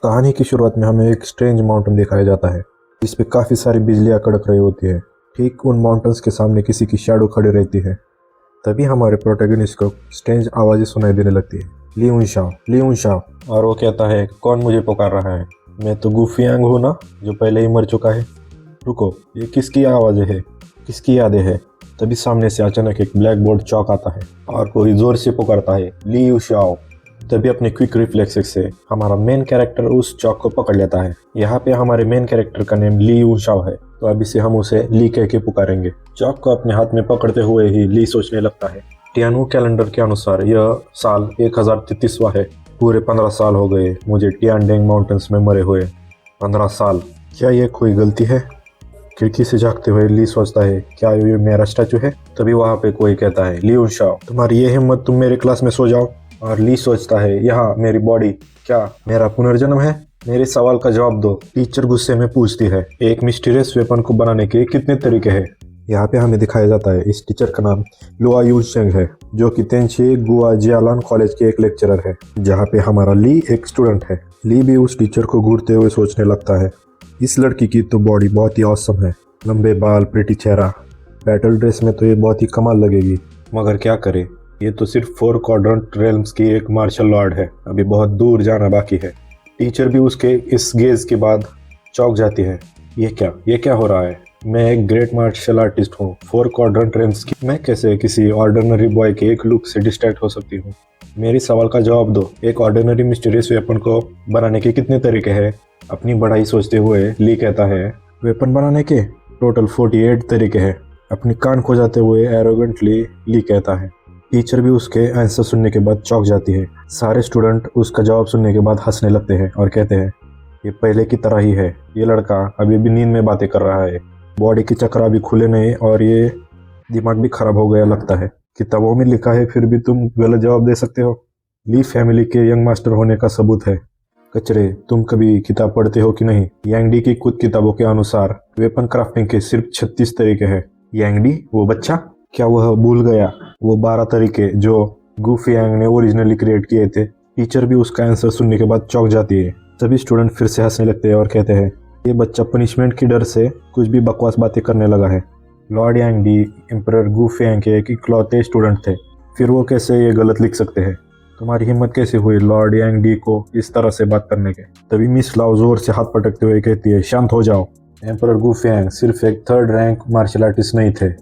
कहानी की शुरुआत में हमें एक स्ट्रेंज माउंटेन दिखाया जाता है जिस पे काफ़ी सारी बिजलियाँ कड़क रही होती है। ठीक उन माउंटेन्स के सामने किसी की शैडो खड़ी रहती है। तभी हमारे प्रोटैगनिस्ट को स्ट्रेंज आवाज़ें सुनाई देने लगती है, ली उनशाओ। और वो कहता है, कौन मुझे पुकार रहा है? मैं तो गुफियांग हूँ ना, जो पहले ही मर चुका है। रुको, ये किसकी आवाज़ें है, किसकी यादें है? तभी सामने से अचानक एक ब्लैक बोर्ड चौक आता है और कोई जोर से पुकारता है, ली उशाओ। तभी अपने क्विक रिफ्लेक्सेस से हमारा मेन कैरेक्टर उस चौक को पकड़ लेता है। यहाँ पे हमारे मेन कैरेक्टर का नेम ली उशाओ है, तो अभी से हम उसे ली कह के पुकारेंगे। चौक को अपने हाथ में पकड़ते हुए ही ली सोचने लगता है, टियानु कैलेंडर के अनुसार यह साल 1033वां है। पूरे 15 साल हो गए मुझे टियानडेंग माउंटेन्स में मरे हुए। 15 साल, क्या ये कोई गलती है? खिड़की से झांकते हुए ली सोचता है, क्या ये मेरा स्टैचू है? तभी वहाँ पे कोई कहता है, ली उशाओ, तुम्हारी ये हिम्मत, तुम मेरे क्लास में सो जाओ। और ली सोचता है, यहाँ मेरी बॉडी क्या मेरा पुनर्जन्म है? मेरे सवाल का जवाब दो। टीचर गुस्से में पूछती है, एक मिस्टीरियस वेपन को बनाने के कितने तरीके हैं? यहाँ पे हमें दिखाया जाता है इस टीचर का नाम लुआ यूशेंग है, जो कि तेंची गुआजियालान कॉलेज के एक लेक्चरर है, जहाँ पे हमारा ली एक स्टूडेंट है। ली भी उस टीचर को घूरते हुए सोचने लगता है, इस लड़की की तो बॉडी बहुत ही ऑसम है, लंबे बाल, प्रिटी चेहरा, बैटल ड्रेस में तो ये बहुत ही कमाल लगेगी। मगर क्या करे, ये तो सिर्फ 4 क्वाड्रेंट रेल्म्स की एक मार्शल लॉर्ड है, अभी बहुत दूर जाना बाकी है। टीचर भी उसके इस गेज के बाद चौंक जाती है, ये क्या हो रहा है? मैं एक ग्रेट मार्शल आर्टिस्ट हूँ, 4 क्वाड्रेंट रेल्म्स की मैं कैसे किसी ऑर्डिनरी बॉय के एक लुक से डिस्ट्रैक्ट हो सकती हूँ? मेरी सवाल का जवाब दो। एक ऑर्डिनरी मिस्टीरियस वेपन को बनाने के कितने तरीके हैं? अपनी बढ़ाई सोचते हुए ली कहता है, वेपन बनाने के टोटल 48 तरीके हैं। अपनी कान खो जाते हुए एरोगेंटली ली कहता है। टीचर भी उसके आंसर सुनने के बाद चौंक जाती है। सारे स्टूडेंट उसका जवाब सुनने के बाद हंसने लगते हैं और कहते हैं, ये पहले की तरह ही है, ये लड़का अभी भी नींद में बातें कर रहा है, बॉडी के चक्र अभी खुले नहीं और ये दिमाग भी खराब हो गया लगता है। किताबों में लिखा है फिर भी तुम गलत जवाब दे सकते हो। ली फैमिली के यंग मास्टर होने का सबूत है। कचरे, तुम कभी किताब पढ़ते हो कि नहीं? यांगडी की खुद किताबों के अनुसार वेपन क्राफ्टिंग के सिर्फ 36 तरीके हैं। यांगडी, वो बच्चा, क्या वह भूल गया वो 12 तरीके जो गुफियांग ने ओरिजिनली क्रिएट किए थे? टीचर भी उसका आंसर सुनने के बाद चौंक जाती है। सभी स्टूडेंट फिर से हंसने लगते हैं और कहते हैं, ये बच्चा पनिशमेंट की डर से कुछ भी बकवास बातें करने लगा है। लॉर्ड यांगडी एम्परर गुफियांग के एक इकलौते स्टूडेंट थे, फिर वो कैसे ये गलत लिख सकते हैं? तुम्हारी हिम्मत कैसे हुई लॉर्ड यांगडी को इस तरह से बात करने के? तभी मिस लाओ जोर से हाथ पटकते हुए कहती है, शांत हो जाओ। एम्परर गुफियांग सिर्फ एक 3rd रैंक मार्शल आर्टिस्ट नहीं थे,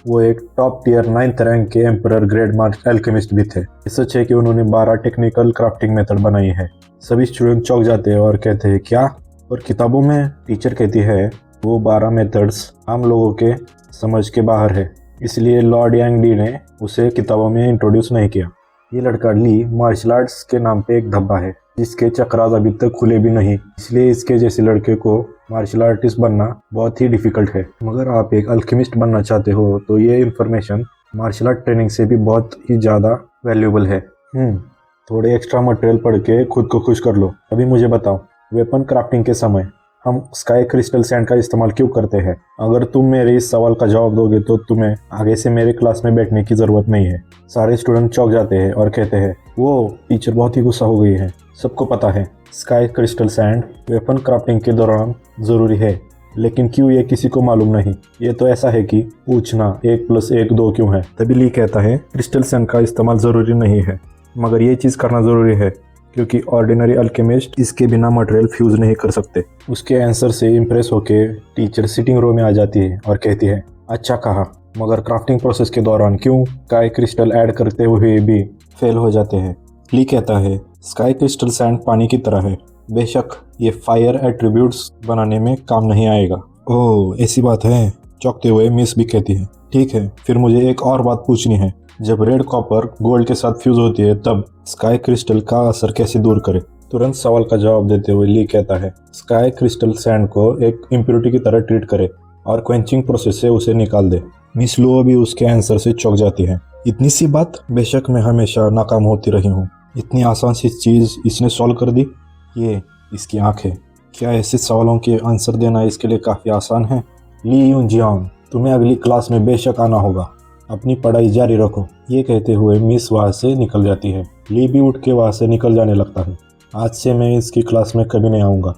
वो एक टॉप टियर 9th रैंक के एम्परर ग्रेड मार्शल एल्केमिस्ट भी थे। सच है कि उन्होंने 12 टेक्निकल क्राफ्टिंग मेथड बनाई है। सभी स्टूडेंट चौंक जाते हैं और कहते हैं, क्या? और किताबों में? टीचर कहती है, वो 12 मेथड्स आम लोगों के समझ के बाहर है, इसलिए लॉर्ड यांगडी ने उसे किताबों में इंट्रोड्यूस नहीं किया। ये लड़का ली मार्शल आर्ट्स के नाम पे एक धब्बा है जिसके चक्रास अभी तक खुले भी नहीं, इसलिए इसके जैसे लड़के को मार्शल आर्टिस्ट बनना बहुत ही डिफिकल्ट है। मगर आप एक अल्केमिस्ट बनना चाहते हो तो ये इन्फॉर्मेशन मार्शल आर्ट ट्रेनिंग से भी बहुत ही ज़्यादा वैल्यूबल है। थोड़े एक्स्ट्रा मटेरियल पढ़ के खुद को खुश कर लो। अभी मुझे बताओ, वेपन क्राफ्टिंग के समय हम स्काई क्रिस्टल सैंड का इस्तेमाल क्यों करते हैं? अगर तुम मेरे इस सवाल का जवाब दोगे तो तुम्हें आगे से मेरे क्लास में बैठने की ज़रूरत नहीं है। सारे स्टूडेंट चौंक जाते हैं और कहते हैं, वो टीचर बहुत ही गुस्सा हो गई है। सबको पता है sky crystal sand weapon crafting के दौरान ज़रूरी है, लेकिन क्यों ये किसी को मालूम नहीं। ये तो ऐसा है कि पूछना 1 + 1 2 क्यों है। तभी ली कहता है, क्रिस्टल सैंड का इस्तेमाल ज़रूरी नहीं है, मगर ये चीज़ करना ज़रूरी है क्योंकि ऑर्डिनरी अल्केमिस्ट इसके बिना मटेरियल फ्यूज़ नहीं कर सकते। उसके आंसर से इम्प्रेस होके टीचर सिटिंग रो में आ जाती है और कहती है, अच्छा कहा, मगर क्राफ्टिंग प्रोसेस के दौरान क्यों स्काई क्रिस्टल ऐड करते हुए भी फेल हो जाते हैं? ली कहता है, स्काई क्रिस्टल सैंड पानी की तरह है, बेशक ये फायर एट्रीब्यूट्स बनाने में काम नहीं आएगा। ओह, ऐसी बात है? चौंकते हुए मिस भी कहती है, ठीक है, फिर मुझे एक और बात पूछनी है। जब रेड कॉपर गोल्ड के साथ फ्यूज होती है तब स्काई क्रिस्टल का असर कैसे दूर करे? तुरंत सवाल का जवाब देते हुए ली कहता है, स्काई क्रिस्टल सैंड को एक इम्प्योरिटी की तरह ट्रीट करे और क्वेंचिंग प्रोसेस से उसे निकाल दे। मिस लुओ भी उसके आंसर से चौंक जाती है। इतनी सी बात? बेशक मैं हमेशा नाकाम होती रही हूँ, इतनी आसान सी चीज़ इसने सॉल्व कर दी। ये इसकी आंखें, क्या ऐसे सवालों के आंसर देना इसके लिए काफ़ी आसान है? ली यूनजियांग, तुम्हें अगली क्लास में बेशक आना होगा, अपनी पढ़ाई जारी रखो। ये कहते हुए मिस वहाँ से निकल जाती है। ली भी उठ के वहाँ से निकल जाने लगता है। आज से मैं इसकी क्लास में कभी नहीं आऊँगा।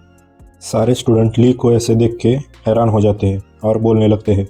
सारे स्टूडेंट ली को ऐसे देख के हैरान हो जाते हैं और बोलने लगते हैं,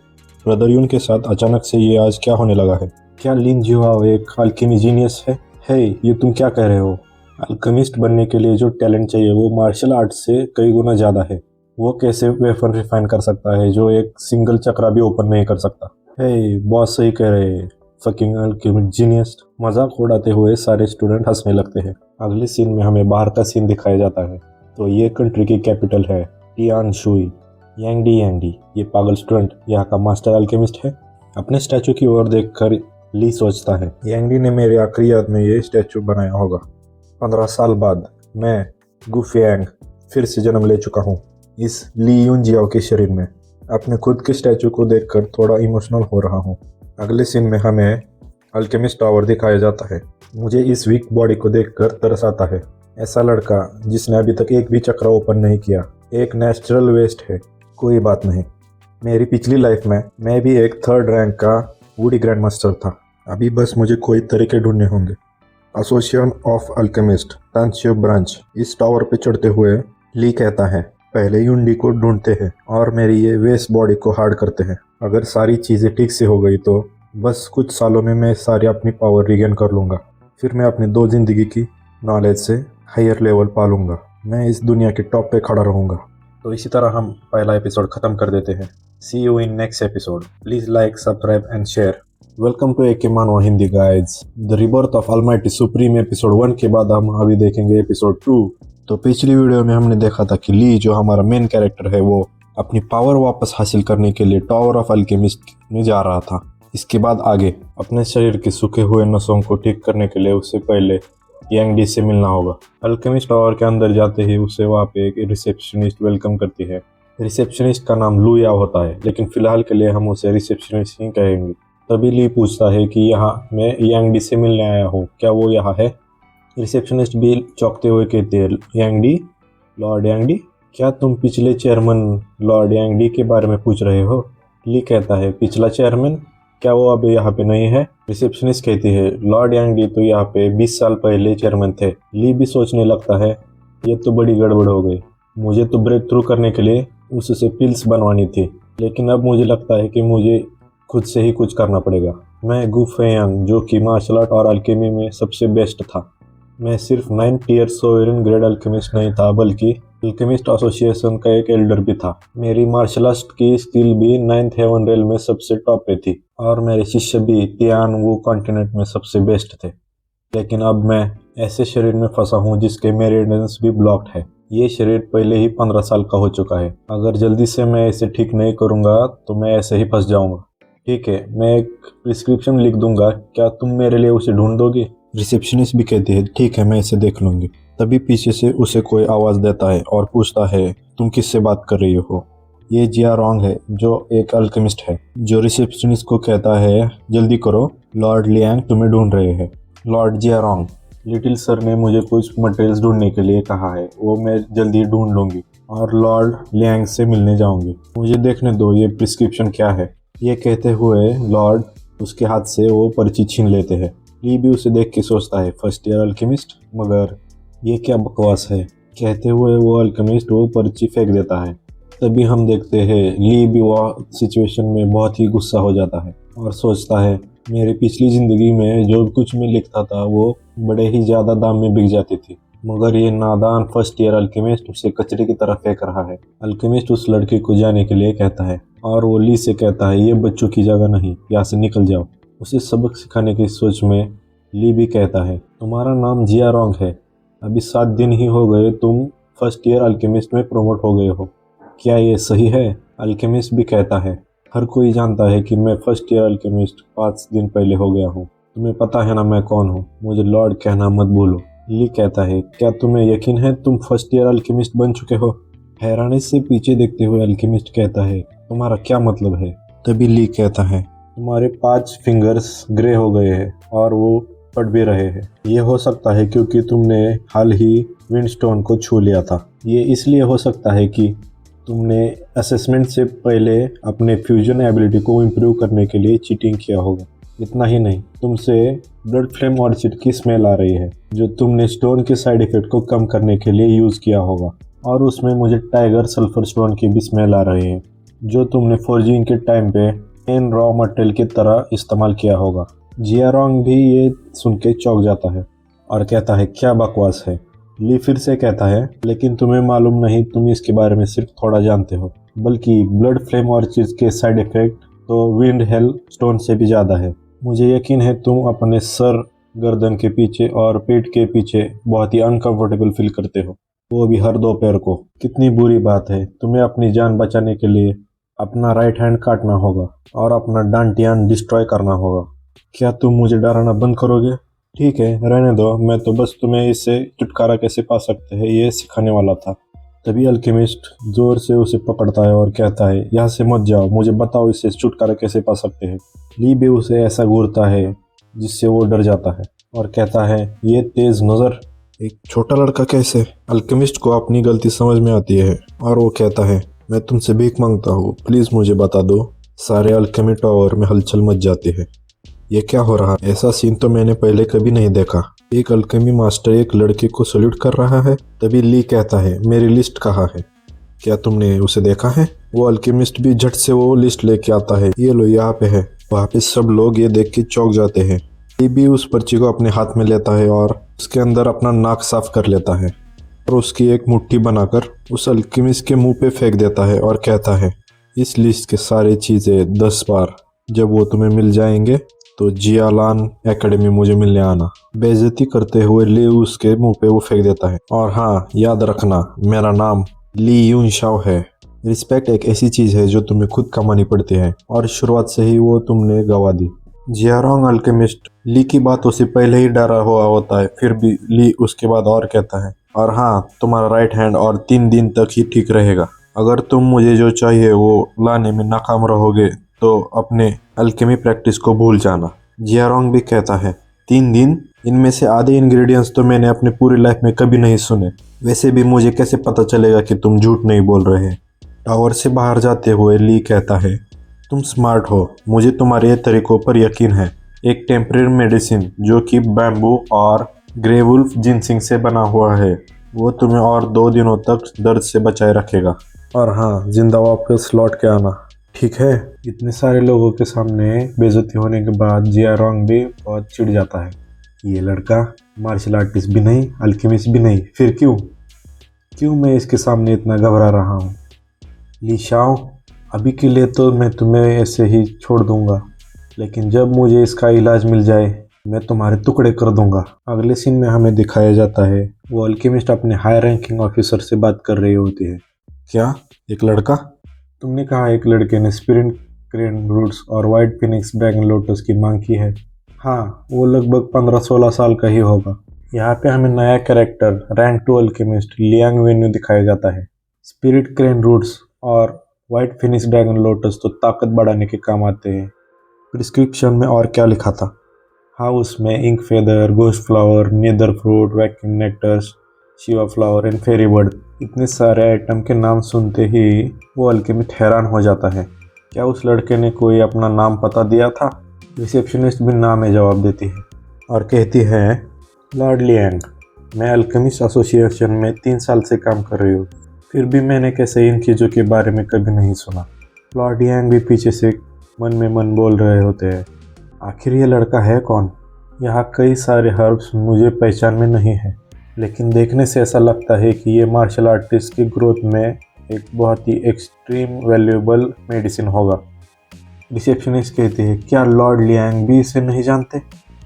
ब्रदर यून के साथ अचानक से ये आज क्या होने लगा है? क्या लिन जिहाओ एक अल्केमी जीनियस है? हे, ये तुम क्या कह रहे हो? अल्केमिस्ट बनने के लिए जो टैलेंट चाहिए वो मार्शल आर्ट से कई गुना ज़्यादा है। वो कैसे वेपन रिफाइन कर सकता है जो एक सिंगल चक्रा भी ओपन नहीं कर सकता? हे, बॉस सही कह रहे हैं, फकिंग अल्केमिस्ट जीनियस। मजाक उड़ाते हुए सारे स्टूडेंट हंसने लगते हैं। अगले सीन में हमें बाहर का सीन दिखाया जाता है। तो ये कंट्री की कैपिटल है टियान शुई। यांगडी ये पागल स्टूडेंट यहाँ का मास्टर अल्केमिस्ट है। अपने स्टैचू की ओर देखकर ली सोचता है, यांगडी ने मेरे आखिरी याद में ये स्टैचू बनाया होगा। 15 साल बाद मैं गु फेंग फिर से जन्म ले चुका हूँ इस ली यून जियाओ के शरीर में। अपने खुद के स्टैचू को देखकर थोड़ा इमोशनल हो रहा हूँ। अगले सीन में हमें अल्केमिस्ट टावर दिखाया जाता है। मुझे इस वीक बॉडी को देखकर तरस आता है। ऐसा लड़का जिसने अभी तक एक भी चक्र ओपन नहीं किया, एक नेचुरल वेस्ट है। कोई बात नहीं, मेरी पिछली लाइफ में मैं भी एक 3rd रैंक का वुडी ग्रैंड मास्टर था। अभी बस मुझे कोई तरीके ढूंढने होंगे। एसोसिएशन ऑफ अल्केमिस्ट तानशियो ब्रांच। इस टावर पे चढ़ते हुए ली कहता है, पहले यूनडी को ढूंढते हैं और मेरी ये वेस्ट बॉडी को हार्ड करते हैं। अगर सारी चीज़ें ठीक से हो गई तो बस कुछ सालों में मैं सारी अपनी पावर रिगेन कर लूँगा। फिर मैं अपनी 2 जिंदगी की नॉलेज से हायर लेवल पा लूँगा। मैं इस दुनिया के टॉप पे खड़ा रहूँगा। तो इसी तरह हम पहला एपिसोड ख़त्म कर देते हैं। See you in next episode. Please like, subscribe and share. Welcome to AK manhwa Hindi guides. The rebirth of almighty supreme episode 1 के बाद हम अभी देखेंगे एपिसोड 2। तो पिछली वीडियो में हमने देखा था कि ली जो हमारा मेन कैरेक्टर है वो अपनी पावर वापस हासिल करने के लिए टावर ऑफ अल्केमिस्ट में जा रहा था। इसके बाद आगे अपने शरीर के सूखे हुए नसों को ठीक करने के लिए उससे पहले यांगडी से मिलना होगा। अल्केमिस्ट टावर के अंदर जाते ही उसे वहाँ पे एक रिसेप्शनिस्ट वेलकम करती है। रिसेप्शनिस्ट का नाम लू याओ होता है, लेकिन फिलहाल के लिए हम उसे रिसेप्शनिस्ट ही कहेंगे। तभी ली पूछता है कि यहाँ मैं यांगडी से मिलने आया हूँ, क्या वो यहाँ है? रिसेप्शनिस्ट भी चौंकते हुए कहते हैं, यांगडी? लॉर्ड यांगडी? क्या तुम पिछले चेयरमैन लॉर्ड यांगडी के बारे में पूछ रहे हो? ली कहता है, पिछला चेयरमैन? क्या वो अब यहाँ पे नहीं है? रिसेप्शनिस्ट कहती है, लॉर्ड यांगडी तो यहाँ पे 20 साल पहले चेयरमैन थे। ली भी सोचने लगता है, ये तो बड़ी गड़बड़ हो गई। मुझे तो ब्रेक थ्रू करने के लिए उससे पिल्स बनवानी थी, लेकिन अब मुझे लगता है कि मुझे खुद से ही कुछ करना पड़ेगा। मैं गु फेंग जो कि मार्शल आर्ट और अल्केमी में सबसे बेस्ट था। मैं सिर्फ 9 टियर सोवरेन ग्रेड अल्केमिस्ट नहीं था, बल्कि अल्केमिस्ट एसोसिएशन का एक एल्डर भी था। मेरी मार्शल आर्ट की स्किल भी 9th हेवन रेल में सबसे टॉप पे थी और मेरे शिष्य भी तियान वो कॉन्टिनेंट में सबसे बेस्ट थे। लेकिन अब मैं ऐसे शरीर में फंसा हूँ जिसके मेरिडियंस भी ब्लॉक्ड है। ये शरीर पहले ही 15 साल का हो चुका है। अगर जल्दी से मैं इसे ठीक नहीं करूँगा तो मैं ऐसे ही फंस जाऊँगा। ठीक है, मैं एक प्रिस्क्रिप्शन लिख दूंगा, क्या तुम मेरे लिए उसे ढूंढ दोगे? रिसेप्शनिस्ट भी कहती है, ठीक है, मैं इसे देख लूंगी। तभी पीछे से उसे कोई आवाज़ देता है और पूछता है, तुम किससे बात कर रही हो? ये जिया रोंग है जो एक अल्केमिस्ट है, जो रिसेप्शनिस्ट को कहता है, जल्दी करो, लॉर्ड लियांग तुम्हें ढूंढ रहे हैं। लॉर्ड जिया रोंग, लिटिल सर ने मुझे कुछ मटेरियल्स ढूंढने के लिए कहा है, वो मैं जल्दी ढूंढ लूँगी और लॉर्ड लियांग से मिलने जाऊँगी। मुझे देखने दो ये प्रिस्क्रिप्शन क्या है। ये कहते हुए लॉर्ड उसके हाथ से वो पर्ची छीन लेते हैं। ली भी उसे देख के सोचता है, 1st ईयर अल्केमिस्ट, मगर ये क्या बकवास है। कहते हुए वो अल्केमिस्ट वो पर्ची फेंक देता है। तभी हम देखते हैं ली भी वह सिचुएशन में बहुत ही गुस्सा हो जाता है और सोचता है, मेरी पिछली ज़िंदगी में जो कुछ मैं लिखता था वो बड़े ही ज़्यादा दाम में बिक जाती थी, मगर ये नादान 1st ईयर अल्केमिस्ट उसे कचरे की तरफ फेंक रहा है। अल्केमिस्ट उस लड़के को जाने के लिए कहता है और वो ली से कहता है, ये बच्चों की जगह नहीं, यहाँ से निकल जाओ। उसे सबक सिखाने की सोच में ली भी कहता है, तुम्हारा नाम जिया रोंग है, अभी 7 दिन ही हो गए तुम 1st ईयर अल्केमिस्ट में प्रमोट हो गए हो, क्या ये सही है? अल्केमिस्ट भी कहता है, हर कोई जानता है कि मैं 1st ईयर अल्केमिस्ट 5 दिन पहले हो गया हूँ। तुम्हें पता है ना मैं कौन हूँ, मुझे लॉर्ड कहना मत भूलो। ली कहता है, क्या तुम्हें यकीन है तुम 1st ईयर अल्केमिस्ट बन चुके हो? हैरानी से पीछे देखते हुए अल्केमिस्ट कहता है, तुम्हारा क्या मतलब है? तभी ली कहता है, तुम्हारे 5 फिंगर्स ग्रे हो गए हैं और वो फट भी रहे हैं। ये हो सकता है क्योंकि तुमने हाल ही विंडस्टोन को छू लिया था। ये इसलिए हो सकता है कि तुमने असेसमेंट से पहले अपने फ्यूजन एबिलिटी को इम्प्रूव करने के लिए चीटिंग किया होगा। इतना ही नहीं, तुमसे ब्लड फ्लेम ऑर्चिड की स्मेल आ रही है जो तुमने स्टोन के साइड इफेक्ट को कम करने के लिए यूज़ किया होगा। और उसमें मुझे टाइगर सल्फर स्टोन की भी स्मेल आ रही है जो तुमने फोर्जिंग के टाइम पे इन रॉ मटेरियल की तरह इस्तेमाल किया होगा। जियारोंग भी ये सुन के चौंक जाता है और कहता है क्या बकवास है। ली फिर से कहता है लेकिन तुम्हें मालूम नहीं, तुम इसके बारे में सिर्फ थोड़ा जानते हो, बल्कि ब्लड फ्लेम ऑर्चिड के साइड इफेक्ट तो विंड हेल स्टोन से भी ज़्यादा है। मुझे यकीन है तुम अपने सर, गर्दन के पीछे और पेट के पीछे बहुत ही अनकंफर्टेबल फील करते हो, वो भी हर दोपहर को। कितनी बुरी बात है, तुम्हें अपनी जान बचाने के लिए अपना राइट हैंड काटना होगा और अपना डांटियान डिस्ट्रॉय करना होगा। क्या तुम मुझे डराना बंद करोगे? ठीक है, रहने दो, मैं तो बस तुम्हें इससे छुटकारा कैसे पा सकते हैं ये सिखाने वाला था। तभी अल्केमिस्ट जोर से उसे पकड़ता है और कहता है यहाँ से मत जाओ, मुझे बताओ इससे छुटकारा कैसे पा सकते हैं। ली भी उसे ऐसा घूरता है जिससे वो डर जाता है और कहता है ये तेज नज़र एक छोटा लड़का कैसे? अल्केमिस्ट को अपनी गलती समझ में आती है और वो कहता है मैं तुमसे भीख मांगता हूँ, प्लीज़ मुझे बता दो। सारे अल्केमी टावर में हलचल मच जाती है। ये क्या हो रहा? ऐसा सीन तो मैंने पहले कभी नहीं देखा। एक अल्केमी मास्टर एक लड़के को सल्यूट कर रहा है। तभी ली कहता है मेरी लिस्ट कहाँ है? क्या तुमने उसे देखा है? वो अल्केमिस्ट भी झट से वो लिस्ट लेके आता है, ये लो यहाँ पे है। वहाँ पे सब लोग ये देख के चौंक जाते हैं। ली भी उस पर्ची को अपने हाथ में लेता है और उसके अंदर अपना नाक साफ कर लेता है और उसकी एक मुट्ठी बनाकर उस अल्केमिस्ट के मुंह पे फेंक देता है और कहता है इस लिस्ट के सारी चीज़ें 10 बार जब वो तुम्हें मिल जाएंगे तो जियालान एकेडमी मुझे मिलने आना। बेइज्जती करते हुए ली उसके मुंह पे वो फेंक देता है। और हाँ, याद रखना मेरा नाम ली यून शाओ है। रिस्पेक्ट एक ऐसी चीज़ है जो तुम्हें खुद कमानी पड़ती है और शुरुआत से ही वो तुमने गवा दी। जियारोंग अल्केमिस्ट ली की बातों से पहले ही डरा हुआ होता है, फिर भी ली उसके बाद और कहता है और हाँ, तुम्हारा राइट हैंड और 3 दिन तक ही ठीक रहेगा। अगर तुम मुझे जो चाहिए वो लाने में नाकाम रहोगे तो अपने अल्केमी प्रैक्टिस को भूल जाना। जियारोंग भी कहता है 3 दिन? इनमें से आधे इंग्रेडिएंट्स तो मैंने अपनी पूरी लाइफ में कभी नहीं सुने। वैसे भी मुझे कैसे पता चलेगा कि तुम झूठ नहीं बोल रहे? टावर से बाहर जाते हुए ली कहता है तुम स्मार्ट हो, मुझे तुम्हारे तरीकों पर यकीन है। एक टेम्परेरी मेडिसिन जो कि बैम्बू और ग्रे वुल्फ जिनसिंग से बना हुआ है, वो तुम्हें और 2 दिनों तक दर्द से बचाए रखेगा। और हाँ, जिंदा वापस लौट के आना, ठीक है? इतने सारे लोगों के सामने बेइज्जती होने के बाद जियारोंग भी बहुत चिढ़ जाता है। ये लड़का मार्शल आर्टिस्ट भी नहीं, अल्केमिस्ट भी नहीं, फिर क्यों मैं इसके सामने इतना घबरा रहा हूँ? ली शाओ, अभी के लिए तो मैं तुम्हें ऐसे ही छोड़ दूंगा, लेकिन जब मुझे इसका इलाज मिल जाए मैं तुम्हारे टुकड़े कर दूंगा। अगले सीन में हमें दिखाया जाता है वो अल्केमिस्ट अपने हाई रैंकिंग ऑफिसर से बात कर रही होती है। क्या? एक लड़का? तुमने कहा एक लड़के ने स्पिरिट क्रेन रूट्स और वाइट फिनिक्स ड्रैगन लोटस की मांग की है। हाँ, वो लगभग 15-16 साल का ही होगा। यहाँ पे हमें नया character rank 2 alchemist Liang venue दिखाया जाता है। स्पिरिट क्रेन रूट्स और वाइट फिनिक्स ड्रैगन लोटस तो ताकत बढ़ाने के काम आते हैं। प्रिस्क्रिप्शन में और क्या लिखा था? हाँ, उसमें ink feather, ghost flower, neither fruit, vacuum nectars, Shiva flower and fairy bird, इतने सारे आइटम के नाम सुनते ही वो अल्केमिस्ट हैरान हो जाता है। क्या उस लड़के ने कोई अपना नाम पता दिया था? रिसेप्शनिस्ट भी नाम में जवाब देती है और कहती है लॉर्ड लियांग, मैं अल्केमिस्ट एसोसिएशन में 3 साल से काम कर रही हूँ, फिर भी मैंने कैसे इन चीज़ों के बारे में कभी नहीं सुना। लॉर्ड लियांग भी पीछे से मन में मन बोल रहे होते हैं, आखिर ये लड़का है कौन? यहाँ कई सारे हर्ब्स मुझे पहचान में नहीं है, लेकिन देखने से ऐसा लगता है कि ये मार्शल आर्टिस्ट की ग्रोथ में एक बहुत ही एक्सट्रीम वैल्यूएबल मेडिसिन होगा। रिसेप्शनिस्ट कहती है क्या लॉर्ड लियांग भी इसे नहीं जानते?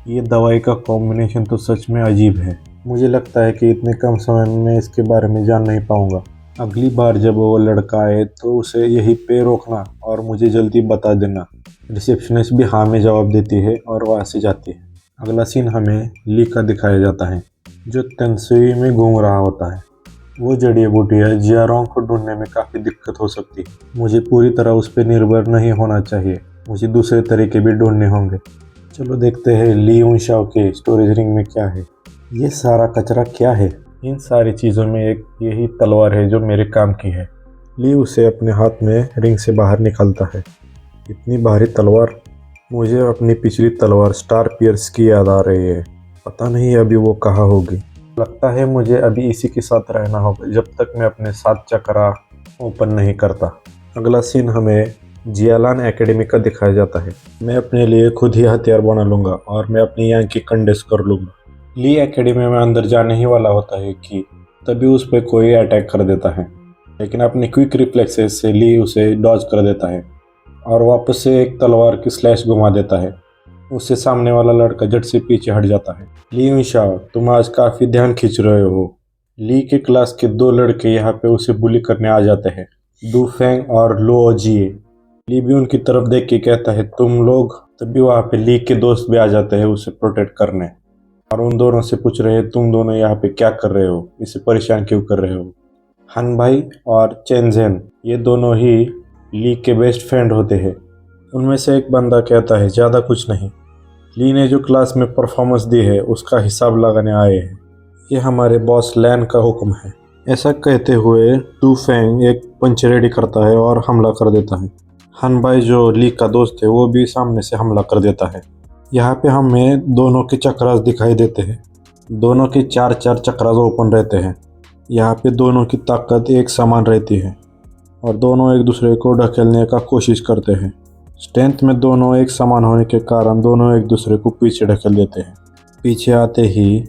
ये दवाई का कॉम्बिनेशन तो सच में अजीब है। मुझे लगता है कि इतने कम समय में मैं इसके बारे में जान नहीं पाऊंगा। अगली बार जब वो लड़का आए तो उसे यहीं पे रोकना और मुझे जल्दी बता देना। रिसेप्शनिस्ट भी हाँ में जवाब देती है और वहाँ से जाती है। अगला सीन हमें ली का दिखाया जाता है जो तेंसुई में घूम रहा होता है। वो जड़ी बूटियाँ जियारोंग को ढूंढने में काफ़ी दिक्कत हो सकती है। मुझे पूरी तरह उस पर निर्भर नहीं होना चाहिए, मुझे दूसरे तरीके भी ढूंढने होंगे। चलो देखते हैं ली यून शाओ के स्टोरेज रिंग में क्या है। ये सारा कचरा क्या है? इन सारी चीज़ों में एक यही तलवार है जो मेरे काम की है। ली उसे अपने हाथ में रिंग से बाहर निकालता है। इतनी भारी तलवार, मुझे अपनी पिछली तलवार स्टार पियर्स की याद आ रही है। पता नहीं अभी वो कहाँ होगी। लगता है मुझे अभी इसी के साथ रहना होगा जब तक मैं अपने 7 चक्रा ओपन नहीं करता। अगला सीन हमें जियालान एकेडमी का दिखाया जाता है। मैं अपने लिए खुद ही हथियार बना लूँगा और मैं अपनी यहाँ की कंडेंस कर लूँगा। ली एकेडमी में अंदर जाने ही वाला होता है कि तभी उस पर कोई अटैक कर देता है, लेकिन अपनी क्विक रिफ्लेक्सेस से ली उसे डॉज कर देता है और वापस से एक तलवार की स्लैश घुमा देता है। उससे सामने वाला लड़का झट से पीछे हट जाता है। ली यूनशाओ, तुम आज काफ़ी ध्यान खींच रहे हो। ली के क्लास के 2 लड़के यहाँ पे उसे बुली करने आ जाते हैं, डू फेंग और लो जिए। ली भी उनकी तरफ देख के कहता है तुम लोग। तभी वहाँ पे ली के दोस्त भी आ जाते हैं उसे प्रोटेक्ट करने और उन दोनों से पूछ रहे हैं तुम दोनों यहाँ पे क्या कर रहे हो, इसे परेशान क्यों कर रहे हो। हन भाई और चेनजेन ये दोनों ही ली के बेस्ट फ्रेंड होते हैं। उनमें से एक बंदा कहता है ज़्यादा कुछ नहीं, ली ने जो क्लास में परफॉर्मेंस दी है उसका हिसाब लगाने आए हैं। ये हमारे बॉस लैन का हुक्म है। ऐसा कहते हुए डू फेंग एक पंच रेडी करता है और हमला कर देता है। हन भाई जो ली का दोस्त है वो भी सामने से हमला कर देता है। यहाँ पे हमें दोनों के चक्रास दिखाई देते हैं। दोनों के 4-4 चक्रास ओपन रहते हैं। यहाँ पे दोनों की ताकत एक समान रहती है और दोनों एक दूसरे को ढकेलने का कोशिश करते हैं। स्ट्रेंथ में दोनों एक समान होने के कारण दोनों एक दूसरे को पीछे ढकेल देते हैं। पीछे आते ही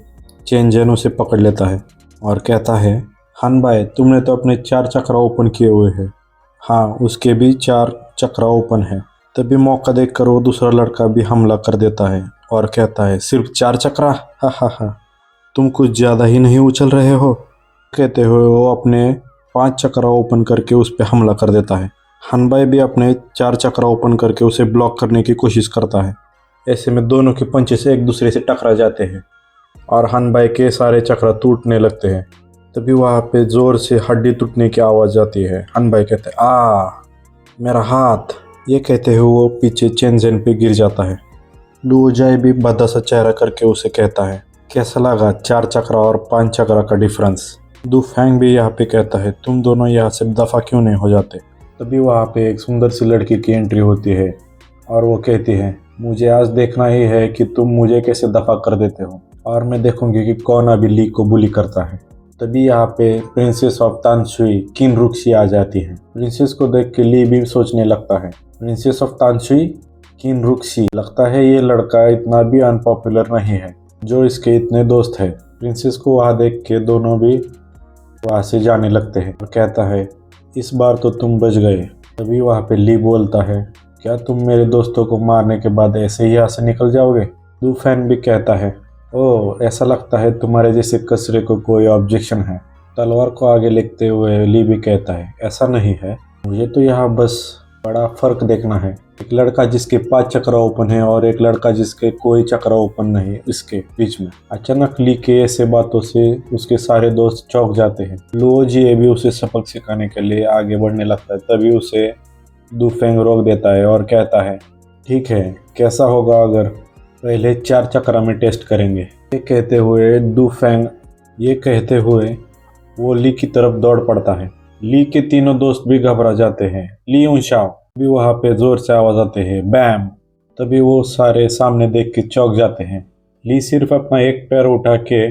चेनजेन उसे पकड़ लेता है और कहता है हन भाई तुमने तो अपने 4 चक्रा ओपन किए हुए हैं। हाँ, उसके भी 4 चक्रा ओपन है। तभी मौका देखकर वो दूसरा लड़का भी हमला कर देता है और कहता है सिर्फ 4 चक्रा, हा हा हा, तुम कुछ ज़्यादा ही नहीं उछल रहे हो। कहते हुए वो अपने 5 चक्रा ओपन करके उस पर हमला कर देता है। हनबाई भी अपने 4 चक्रा ओपन करके उसे ब्लॉक करने की कोशिश करता है। ऐसे में दोनों के पंचे से एक दूसरे से टकरा जाते हैं और हनबाई के सारे चक्रा टूटने लगते हैं। तभी वहाँ पे ज़ोर से हड्डी टूटने की आवाज़ आती है। हनबाई कहते हैं आ मेरा हाथ। ये कहते हुए वो पीछे चेनजेन पे गिर जाता है। लू जाए भी भद्दा सा चेहरा करके उसे कहता है कैसा लगा 4 चक्रा और 5 चक्रा का डिफरेंस। दू फैंग भी यहाँ पे कहता है तुम दोनों यहाँ से दफ़ा क्यों नहीं हो जाते। तभी वहाँ पे एक सुंदर सी लड़की की एंट्री होती है और वो कहती है मुझे आज देखना ही है कि तुम मुझे कैसे दफ़ा कर देते हो और मैं देखूंगी कि कौन अभी ली को बुली करता है। तभी यहाँ पे प्रिंसेस ऑफ तानशुई किन रुक्सी आ जाती है। प्रिंसेस को देख के ली भी सोचने लगता है प्रिंसेस ऑफ तानशुई किन रुक्सी, लगता है ये लड़का इतना भी अनपॉपुलर नहीं है जो इसके इतने दोस्त है। प्रिंसेस को वहाँ देख के दोनों भी वहाँ से जाने लगते हैं और कहता है इस बार तो तुम बच गए। तभी वहाँ पे ली बोलता है क्या तुम मेरे दोस्तों को मारने के बाद ऐसे ही यहाँ से निकल जाओगे। लू फैन भी कहता है ओह ऐसा लगता है तुम्हारे जैसे कचरे को कोई ऑब्जेक्शन है। तलवार को आगे लेते हुए ली भी कहता है ऐसा नहीं है, मुझे तो यहाँ बस बड़ा फर्क देखना है। एक लड़का जिसके 5 चक्रा ओपन है और एक लड़का जिसके कोई चक्रा ओपन नहीं, इसके बीच में। अचानक ली के ऐसे बातों से उसके सारे दोस्त चौंक जाते हैं। लो जी भी उसे सबक सिखाने के लिए आगे बढ़ने लगता है। तभी उसे दू फेंग रोक देता है और कहता है ठीक है, कैसा होगा अगर पहले 4 चक्रा में टेस्ट करेंगे। ये कहते हुए वो ली की तरफ दौड़ पड़ता है। ली के तीनों दोस्त भी घबरा जाते हैं। ली यूनशाओ भी वहाँ पे जोर से आवाज आते हैं बैम। तभी वो सारे सामने देख के चौंक जाते हैं। ली सिर्फ अपना एक पैर उठा के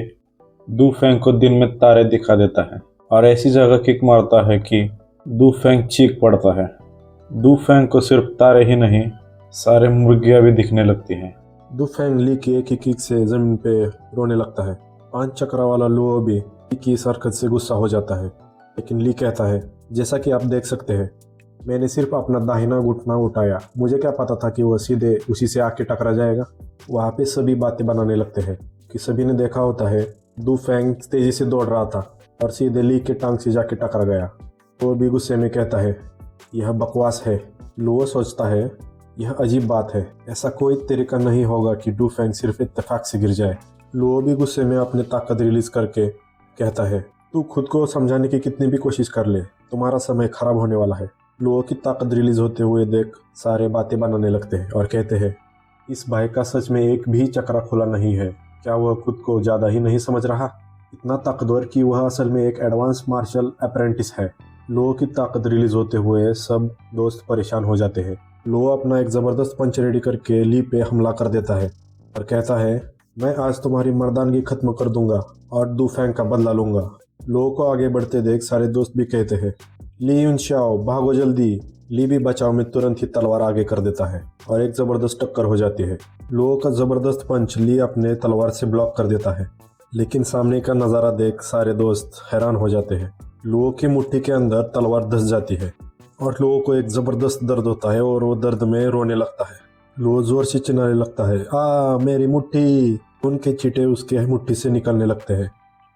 दू फेंग को दिन में तारे दिखा देता है और ऐसी जगह किक मारता है कि दू फेंग चीख पड़ता है। दू फेंग को सिर्फ तारे ही नहीं सारे मुर्गियाँ भी दिखने लगती हैं। दू फेंग ली की एक ही किक से जमीन पे रोने लगता है। 5 चक्रा वाला लुओ भी ली की इस हरकत से गुस्सा हो जाता है, लेकिन ली कहता है जैसा कि आप देख सकते हैं मैंने सिर्फ अपना दाहिना घुटना उठाया, मुझे क्या पता था कि वह सीधे उसी से आके टकरा जाएगा। वहाँ पे सभी बातें बनाने लगते हैं कि सभी ने देखा होता है दू फेंग तेजी से दौड़ रहा था और सीधे ली के टांग से जाके टकरा गया। वो भी गुस्से में कहता है यह बकवास है। लुओ सोचता है यह अजीब बात है, ऐसा कोई तरीका नहीं होगा कि डू फेंग सिर्फ इत्तेफाक से गिर जाए। लुओ भी गुस्से में अपनी ताकत रिलीज करके कहता है तू खुद को समझाने की कितनी भी कोशिश कर ले, तुम्हारा समय खराब होने वाला है। लुओ की ताकत रिलीज होते हुए देख सारे बातें बनाने लगते हैं और कहते हैं इस भाई का सच में एक भी चक्रा खुला नहीं है, क्या वह खुद को ज़्यादा ही नहीं समझ रहा, इतना ताकतवर कि वह असल में एक एडवांस मार्शल अप्रेंटिस है। लुओ की ताकत रिलीज होते हुए सब दोस्त परेशान हो जाते हैं। लो अपना एक ज़बरदस्त पंच रेडी करके ली पे हमला कर देता है और कहता है, मैं आज तुम्हारी मर्दानगी खत्म कर दूंगा और दू फैंग का बदला लूंगा। लो को आगे बढ़ते देख सारे दोस्त भी कहते हैं, ली युनशाओ भागो जल्दी। ली भी बचाव में तुरंत ही तलवार आगे कर देता है और एक ज़बरदस्त टक्कर हो जाती है। लो का ज़बरदस्त पंच ली अपने तलवार से ब्लॉक कर देता है, लेकिन सामने का नज़ारा देख सारे दोस्त हैरान हो जाते हैं। लो की मुट्ठी के अंदर तलवार धंस जाती है और लो को एक ज़बरदस्त दर्द होता है और वो दर्द में रोने लगता है। लो जोर से चिल्लाने लगता है, मेरी मुट्ठी। उनके चींटे उसके मुट्ठी से निकलने लगते हैं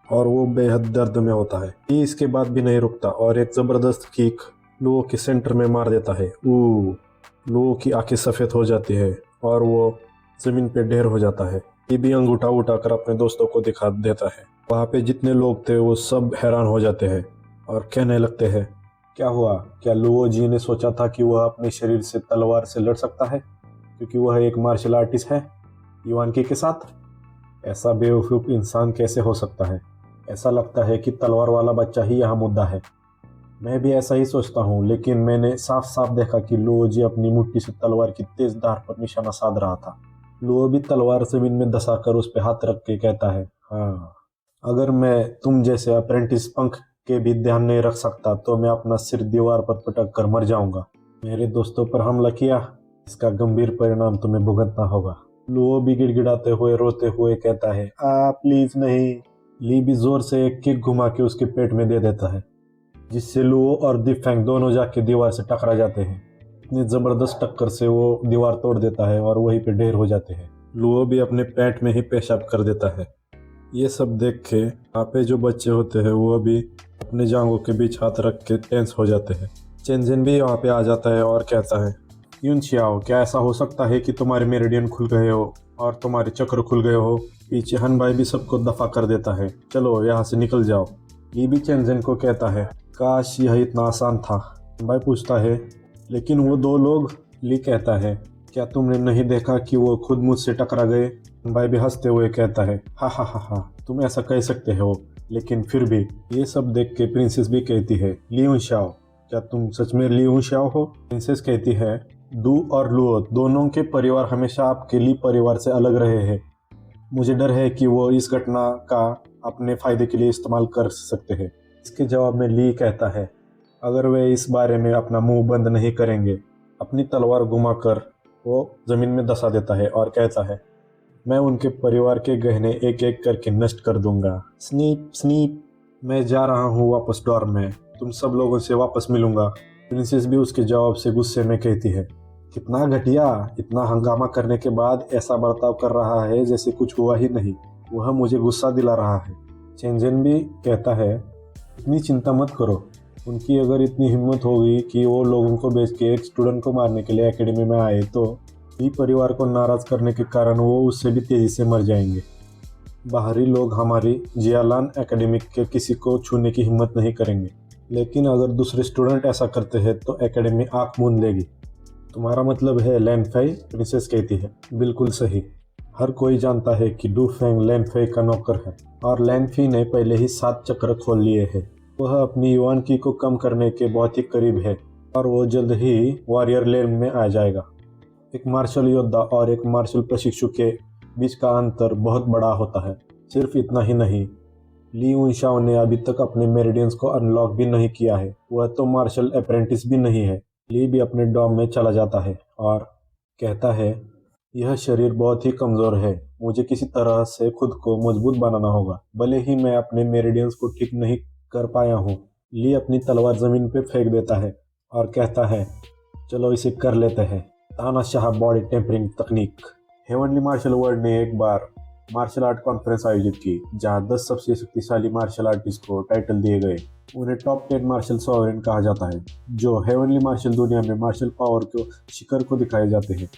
और वो बेहद दर्द में होता है। ये इसके बाद भी नहीं रुकता और एक ज़बरदस्त किक लो के सेंटर में मार देता है। लो की आंखें सफ़ेद हो जाती है और वो ज़मीन पे ढेर हो जाता है। ये भी अंगूठा उठाकर अपने दोस्तों को दिखा देता है। वहाँ पे जितने लोग थे वो सब हैरान हो जाते हैं और कहने लगते हैं, क्या हुआ? क्या लुओ जी ने सोचा था कि वह अपने शरीर से तलवार से लड़ सकता है क्योंकि वह एक मार्शल आर्टिस्ट है युवानकी के साथ? ऐसा बेवकूफ़ इंसान कैसे हो सकता है? ऐसा लगता है कि तलवार वाला बच्चा ही यहाँ मुद्दा है। मैं भी ऐसा ही सोचता हूँ, लेकिन मैंने साफ साफ देखा कि लुओ जी अपनी मुट्ठी से तलवार की तेज धार पर निशाना साध रहा था। लुओ भी तलवार जमीन में दसाकर उस पर हाथ रख के कहता है, हाँ, अगर मैं तुम जैसे अप्रेंटिस पंख के भी ध्यान नहीं रख सकता तो मैं अपना सिर दीवार पर पटक कर मर जाऊंगा। मेरे दोस्तों पर हमला किया, इसका गंभीर परिणाम तुम्हें भुगतना होगा। लुओ भी गिड़गिड़ाते हुए रोते हुए कहता है, प्लीज नहीं। ली भी जोर से एक किक घुमा के उसके पेट में दे देता है, जिससे लुओ और दिफेंग दोनों जाके दीवार से टकरा जाते हैं। इतनी जबरदस्त टक्कर से वो दीवार तोड़ देता है और वहीं पे ढेर हो जाते हैं। लुओ भी अपने पेट में ही पेशाब कर देता है। ये सब देख के वहाँ पे जो बच्चे होते हैं वो भी अपने जांघों के बीच हाथ रख के टेंस हो जाते हैं। चेंजिन भी वहाँ पे आ जाता है और कहता है, युनशियाओ, क्या ऐसा हो सकता है कि तुम्हारे मेरिडियन खुल गए हो और तुम्हारे चक्र खुल गए हो? पीछे हन भाई भी सबको दफा कर देता है, चलो यहाँ से निकल जाओ। ये भी चेंजिन को कहता है, काश यह इतना आसान था। भाई पूछता है, लेकिन वो दो लोग? ली कहता है, क्या तुमने नहीं देखा कि वो खुद मुझसे टकरा गए? भाई भी हंसते हुए कहता है, हा हा हा हा, तुम ऐसा कह सकते हो, लेकिन फिर भी। ये सब देख के प्रिंसेस भी कहती है, ली युनशाओ, क्या तुम सच में ली युनशाओ हो? प्रिंसेस कहती है, दू और लुओ दोनों के परिवार हमेशा आपके ली परिवार से अलग रहे हैं। मुझे डर है कि वो इस घटना का अपने फायदे के लिए इस्तेमाल कर सकते हैं। इसके जवाब में ली कहता है, अगर वे इस बारे में अपना मुंह बंद नहीं करेंगे। अपनी तलवार घुमाकर वो जमीन में दसा देता है और कहता है, मैं उनके परिवार के गहने एक एक करके नष्ट कर दूंगा। स्नीप स्नीप, मैं जा रहा हूँ वापस डॉर्म में, तुम सब लोगों से वापस मिलूंगा। प्रिंसेस भी उसके जवाब से गुस्से में कहती है, कितना घटिया, इतना हंगामा करने के बाद ऐसा बर्ताव कर रहा है जैसे कुछ हुआ ही नहीं। वह मुझे गुस्सा दिला रहा है। चेंजिन भी कहता है, इतनी चिंता मत करो। उनकी अगर इतनी हिम्मत होगी कि वो लोगों को बेच के एक स्टूडेंट को मारने के लिए एकेडमी में आए, तो ली परिवार को नाराज करने के कारण वो उससे भी तेजी से मर जाएंगे। बाहरी लोग हमारी जियालान एकेडमी के किसी को छूने की हिम्मत नहीं करेंगे, लेकिन अगर दूसरे स्टूडेंट ऐसा करते हैं तो एकेडमी आंख मूंद लेगी। तुम्हारा मतलब है लैन फेई? प्रिंसेस कहती है, बिल्कुल सही। हर कोई जानता है कि डू फेंग लैन फेई का नौकर है और लैन फी ने पहले ही 7 चक्र खोल लिए हैं। वह अपनी युवानकी को कम करने के बहुत ही करीब है और वो जल्द ही वॉरियर लेन में आ जाएगा। एक मार्शल योद्धा और एक मार्शल प्रशिक्षु के बीच का अंतर बहुत बड़ा होता है। सिर्फ इतना ही नहीं, ली युनशाओ ने अभी तक अपने मेरिडियंस को अनलॉक भी नहीं किया है। वह तो मार्शल अप्रेंटिस भी नहीं है। ली भी अपने डॉम में चला जाता है और कहता है, यह शरीर बहुत ही कमज़ोर है, मुझे किसी तरह से खुद को मजबूत बनाना होगा, भले ही मैं अपने मेरिडियंस को ठीक नहीं कर पाया हूँ। ली अपनी तलवार ज़मीन पे फेंक देता है और कहता है, चलो इसे कर लेते हैं, तानाशाह बॉडी टेम्परिंग तकनीक। हेवनली मार्शल वर्ल्ड ने एक बार मार्शल आर्ट कॉन्फ्रेंस आयोजित की, जहां 10 सबसे शक्तिशाली मार्शल आर्टिस्ट को टाइटल दिए गए। उन्हें टॉप 10 मार्शल सॉवरेन कहा जाता है, जो हेवनली मार्शल दुनिया में मार्शल पावर के शिखर को दिखाए जाते हैं।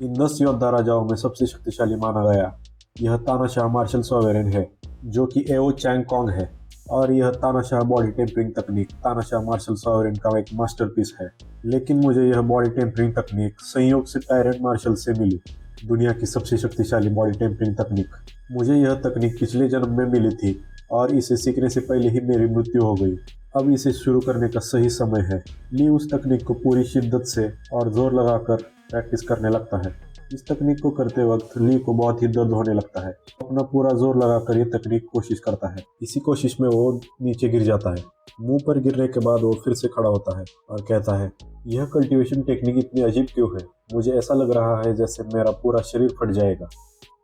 इन 10 योद्धा राजाओं में सबसे शक्तिशाली माना गया यह तानाशाह मार्शल सॉवरेन है, जो कि एओ चैंग कॉन्ग है, और यह तानाशाह बॉडी टेम्परिंग तकनीक तानाशाह मार्शल सॉवरेन का एक मास्टरपीस है। लेकिन मुझे यह बॉडी टेम्परिंग तकनीक संयोग से टायरेंट मार्शल से मिली, दुनिया की सबसे शक्तिशाली बॉडी टेम्परिंग तकनीक। मुझे यह तकनीक पिछले जन्म में मिली थी और इसे सीखने से पहले ही मेरी मृत्यु हो गई। अब इसे शुरू करने का सही समय है। ली उस तकनीक को पूरी शिद्दत से और जोर लगाकर प्रैक्टिस करने लगता है। इस तकनीक को करते वक्त ली को बहुत ही दर्द होने लगता है। अपना पूरा जोर लगाकर ये तकनीक कोशिश करता है। इसी कोशिश में वो नीचे गिर जाता है। मुंह पर गिरने के बाद वो फिर से खड़ा होता है और कहता है, यह कल्टीवेशन टेक्निक इतनी अजीब क्यों है? मुझे ऐसा लग रहा है जैसे मेरा पूरा शरीर फट जाएगा।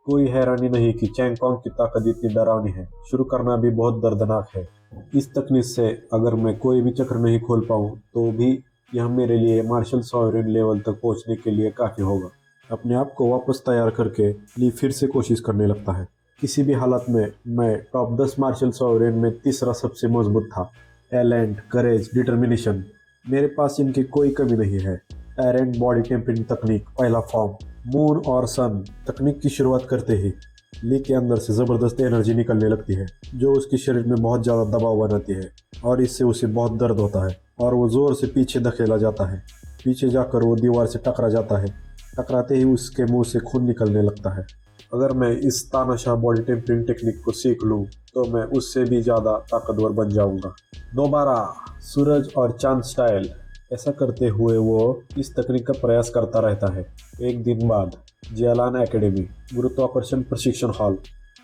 कोई हैरानी नहीं कि चैंग कॉन्ग की ताकत इतनी डरावनी है। शुरू करना भी बहुत दर्दनाक है। इस तकनीक से अगर मैं कोई भी चक्र नहीं खोल पाऊँ तो भी यह मेरे लिए मार्शल सॉवरेन लेवल तक पहुंचने के लिए काफ़ी होगा। अपने आप को वापस तैयार करके ली फिर से कोशिश करने लगता है। किसी भी हालत में मैं टॉप 10 मार्शल सॉवरेन में तीसरा सबसे मजबूत था। टैलेंट, करेज, डिटर्मिनेशन, मेरे पास इनकी कोई कमी नहीं है। एरेंट बॉडी टेम्परिंग तकनीक पहला फॉर्म। मून और सन तकनीक की शुरुआत करते ही ली के अंदर से ज़बरदस्त एनर्जी निकलने लगती है जो उसके शरीर में बहुत ज़्यादा दबाव बनाती है और इससे उसे बहुत दर्द होता है और वो ज़ोर से पीछे धकेला जाता है। पीछे जाकर वो दीवार से टकरा जाता है। टकराते ही उसके मुंह से खून निकलने लगता है। अगर मैं इस तानाशाह बॉडी टेम्परिंग टेक्निक को सीख लूँ तो मैं उससे भी ज़्यादा ताकतवर बन जाऊँगा। दोबारा सूरज और चांद स्टाइल। ऐसा करते हुए वो इस तकनीक का प्रयास करता रहता है। एक दिन बाद जियालान एकेडमी गुरुत्वाकर्षण प्रशिक्षण hall.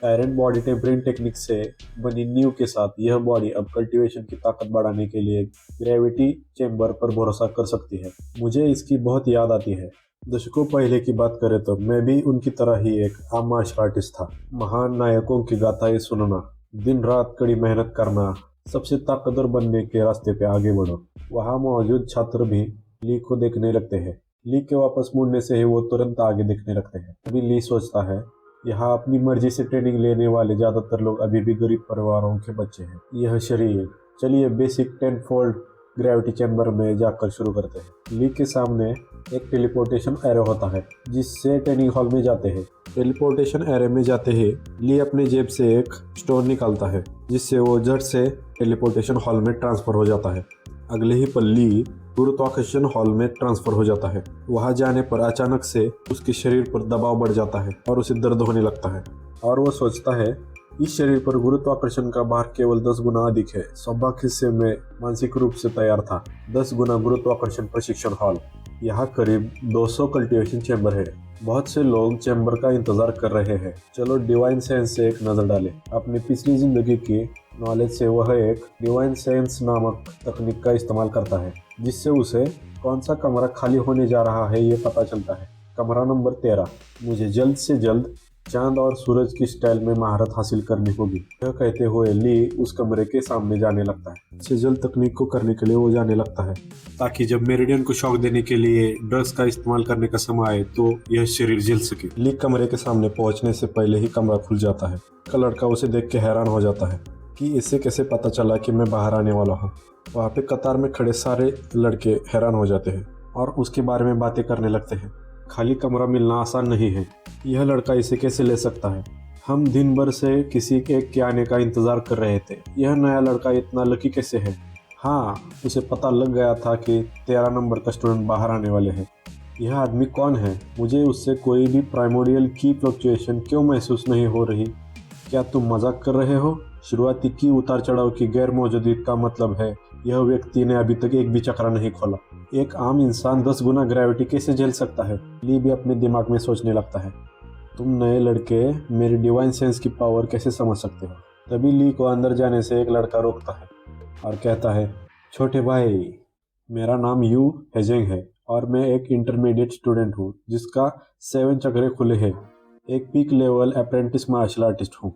Errant body tempering technique से बनी नींव के साथ यह बॉडी अब कल्टीवेशन की ताकत बढ़ाने के लिए ग्रेविटी चेंबर पर भरोसा कर सकती है। मुझे इसकी बहुत याद आती है। दशकों पहले की बात करें तो मैं भी उनकी तरह ही एक आम मार्शल आर्टिस्ट था। महान नायकों की गाथाएं सुनना, दिन रात कड़ी मेहनत करना, सबसे ताकतवर बनने के रास्ते पे आगे बढ़ो। वहाँ मौजूद छात्र भी ली को देखने लगते हैं। ली के वापस मुड़ने से ही वो तुरंत आगे देखने लगते हैं। अभी ली सोचता है, यहाँ अपनी मर्जी से ट्रेनिंग लेने वाले ज़्यादातर लोग अभी भी गरीब परिवारों के बच्चे हैं। यह शरीर, चलिए बेसिक 10 फोल्ड ग्रेविटी चैम्बर में जाकर शुरू करते हैं। ली के सामने एक टेलीपोर्टेशन एरो होता है जिससे ट्रेनिंग हॉल में जाते हैं। टेलीपोर्टेशन एरो में जाते ही ली अपने जेब से एक स्टोन निकालता है जिससे वो झट से टेलीपोर्टेशन हॉल में ट्रांसफर हो जाता है। अगले ही पल ली गुरुत्वाकर्षण हॉल में ट्रांसफर हो जाता है। वहां जाने पर अचानक से उसके शरीर पर दबाव बढ़ जाता है और उसे दर्द होने लगता है और वो सोचता है, इस शरीर पर गुरुत्वाकर्षण का भार केवल 10 गुना अधिक है। सौभाग्य से मैं मानसिक रूप से तैयार था। 10 गुना गुरुत्वाकर्षण प्रशिक्षण हॉल। यहाँ करीब 200 कल्टीवेशन चैम्बर है। बहुत से लोग चैम्बर का इंतजार कर रहे हैं। चलो डिवाइन साइंस से एक नज़र डालें। अपनी पिछली जिंदगी की नॉलेज से वह एक डिवाइन साइंस नामक तकनीक का इस्तेमाल करता है जिससे उसे कौन सा कमरा खाली होने जा रहा है ये पता चलता है। कमरा नंबर 13। मुझे जल्द से जल्द चांद और सूरज की स्टाइल में महारत हासिल करनी होगी। यह कहते हुए ली उस कमरे के सामने जाने लगता है। इससे जल्द तकनीक को करने के लिए वो जाने लगता है ताकि जब मेरिडियन को शॉक देने के लिए ड्रग्स का इस्तेमाल करने का समय आए तो यह शरीर जल सके। ली कमरे के सामने पहुंचने से पहले ही कमरा खुल जाता है। का लड़का उसे देख के हैरान हो जाता है कि इसे कैसे पता चला कि मैं बाहर आने वाला हूँ। वहाँ पे कतार में खड़े सारे लड़के हैरान हो जाते हैं और उसके बारे में बातें करने लगते हैं। खाली कमरा मिलना आसान नहीं है। यह लड़का इसे कैसे ले सकता है? हम दिन भर से किसी एक के आने का इंतज़ार कर रहे थे। यह नया लड़का इतना लकी कैसे है? हाँ, उसे पता लग गया था कि 13 नंबर का स्टूडेंट बाहर आने वाले हैं। यह आदमी कौन है? मुझे उससे कोई भी प्राइमोडियल की फ्लक्चुएशन क्यों महसूस नहीं हो रही? क्या तुम मजाक कर रहे हो? शुरुआती की उतार चढ़ाव की गैर मौजूदगी का मतलब है यह व्यक्ति ने अभी तक एक भी चक्रा नहीं खोला। एक आम इंसान 10 गुना ग्रेविटी कैसे झेल सकता है? ली भी अपने दिमाग में सोचने लगता है, तुम नए लड़के मेरी डिवाइन सेंस की पावर कैसे समझ सकते हो? तभी ली को अंदर जाने से एक लड़का रोकता है और कहता है, छोटे भाई, मेरा नाम यू हेजेंग है और मैं एक इंटरमीडिएट स्टूडेंट हूँ जिसका 7 चक्रे खुले हैं। एक peak level apprentice martial artist हूँ।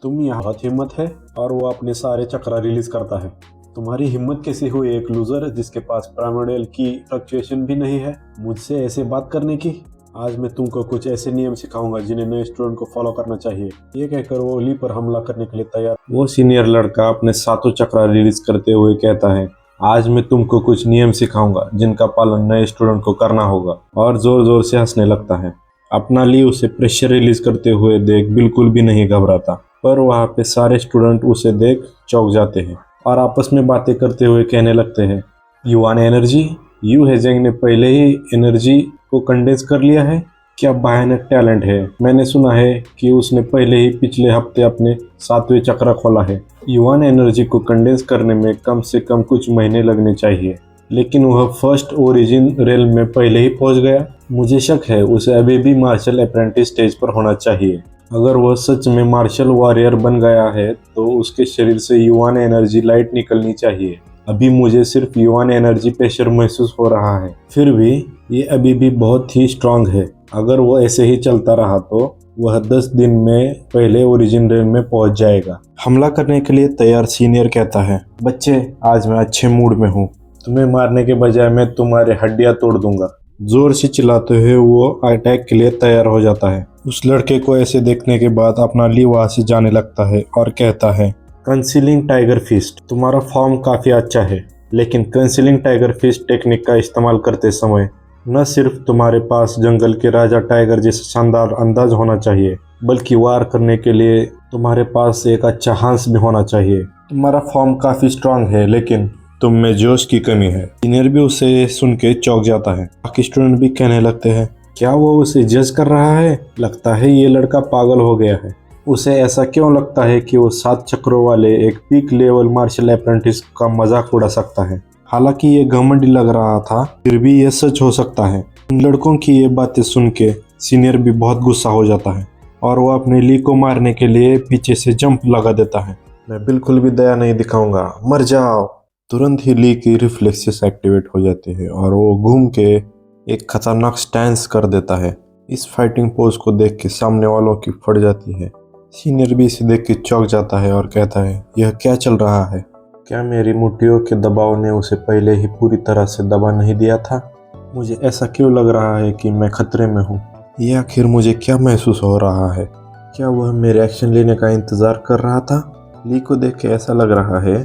तुम यहाँ बहुत हिम्मत है। और वो अपने सारे चक्रा रिलीज करता है। तुम्हारी हिम्मत कैसी हुई एक लूजर जिसके पास प्राइमोडियल की फ्लक्चुएशन भी नहीं है मुझसे ऐसे बात करने की? आज मैं तुमको कुछ ऐसे नियम सिखाऊंगा जिन्हें नए स्टूडेंट को फॉलो करना चाहिए। ये कहकर वो ली पर हमला करने के लिए तैयार। वो सीनियर लड़का अपने 7 चक्रा रिलीज करते हुए कहता है, आज मैं तुमको कुछ नियम सिखाऊंगा जिनका पालन नए स्टूडेंट को करना होगा, और जोर जोर से हंसने लगता है। अपना ली उसे प्रेशर रिलीज करते हुए देख बिल्कुल भी नहीं घबराता, पर वहाँ पे सारे स्टूडेंट उसे देख चौंक जाते हैं और आपस में बातें करते हुए कहने लगते हैं, यू वांट एनर्जी? यू हेजेंग ने पहले ही एनर्जी को कंडेंस कर लिया है। क्या भयानक टैलेंट है। मैंने सुना है कि उसने पहले ही पिछले हफ्ते अपने 7वें चक्र खोला है। युवान एनर्जी को कंडेंस करने में कम से कम कुछ महीने लगने चाहिए, लेकिन वह फर्स्ट ओरिजिन रेल में पहले ही पहुंच गया। मुझे शक है उसे अभी भी मार्शल अप्रेंटिस स्टेज पर होना चाहिए। अगर वह सच में मार्शल वॉरियर बन गया है तो उसके शरीर से युवान एनर्जी लाइट निकलनी चाहिए। अभी मुझे सिर्फ युवान एनर्जी प्रेशर महसूस हो रहा है, फिर भी ये अभी भी बहुत ही स्ट्रांग है। अगर वो ऐसे ही चलता रहा तो वह 10 दिन में पहले ओरिजिन रेल में पहुंच जाएगा। हमला करने के लिए तैयार सीनियर कहता है, बच्चे आज मैं अच्छे मूड में हूँ, तुम्हें मारने के बजाय मैं तुम्हारे हड्डियां तोड़ दूंगा। जोर से चिल्लाते हुए वो अटैक के लिए तैयार हो जाता है। उस लड़के को ऐसे देखने के बाद अपना ली वहां से जाने लगता है और कहता है, कंसीलिंग टाइगर फिस्ट, तुम्हारा फॉर्म काफी अच्छा है, लेकिन कंसीलिंग टाइगर फिस्ट टेक्निक का इस्तेमाल करते समय न सिर्फ तुम्हारे पास जंगल के राजा टाइगर जैसा शानदार अंदाज होना चाहिए, बल्कि वार करने के लिए तुम्हारे पास एक अच्छा हांस भी होना चाहिए। तुम्हारा फॉर्म काफी स्ट्रांग है, लेकिन तुम में जोश की कमी है। सीनियर भी उसे सुन के चौंक जाता है। बाकी स्टूडेंट भी कहने लगते हैं, क्या वो उसे जज कर रहा है? लगता है ये लड़का पागल हो गया है। उसे ऐसा क्यों लगता है कि वो 7 चक्रों वाले एक पीक लेवल मार्शल अप्रेंटिस का मजाक उड़ा सकता है? हालांकि ये घमंडी लग रहा था, फिर भी ये सच हो सकता है। उन लड़कों की ये बातें सुन के सीनियर भी बहुत गुस्सा हो जाता है और वो अपने ली को मारने के लिए पीछे से जंप लगा देता है। मैं बिल्कुल भी दया नहीं दिखाऊंगा, मर जाओ। तुरंत ही ली की रिफ्लेक्सेस एक्टिवेट हो जाते हैं और वो घूम के एक खतरनाक स्टैंस कर देता है। इस फाइटिंग पोज को देख के सामने वालों की फट जाती है। सीनियर भी इसे देख के चौंक जाता है और कहता है, यह क्या चल रहा है? क्या मेरी मुट्ठियों के दबाव ने उसे पहले ही पूरी तरह से दबा नहीं दिया था? मुझे ऐसा क्यों लग रहा है कि मैं खतरे में हूँ? ये आखिर मुझे क्या महसूस हो रहा है? क्या वह मेरे एक्शन लेने का इंतजार कर रहा था? ली को देख के ऐसा लग रहा है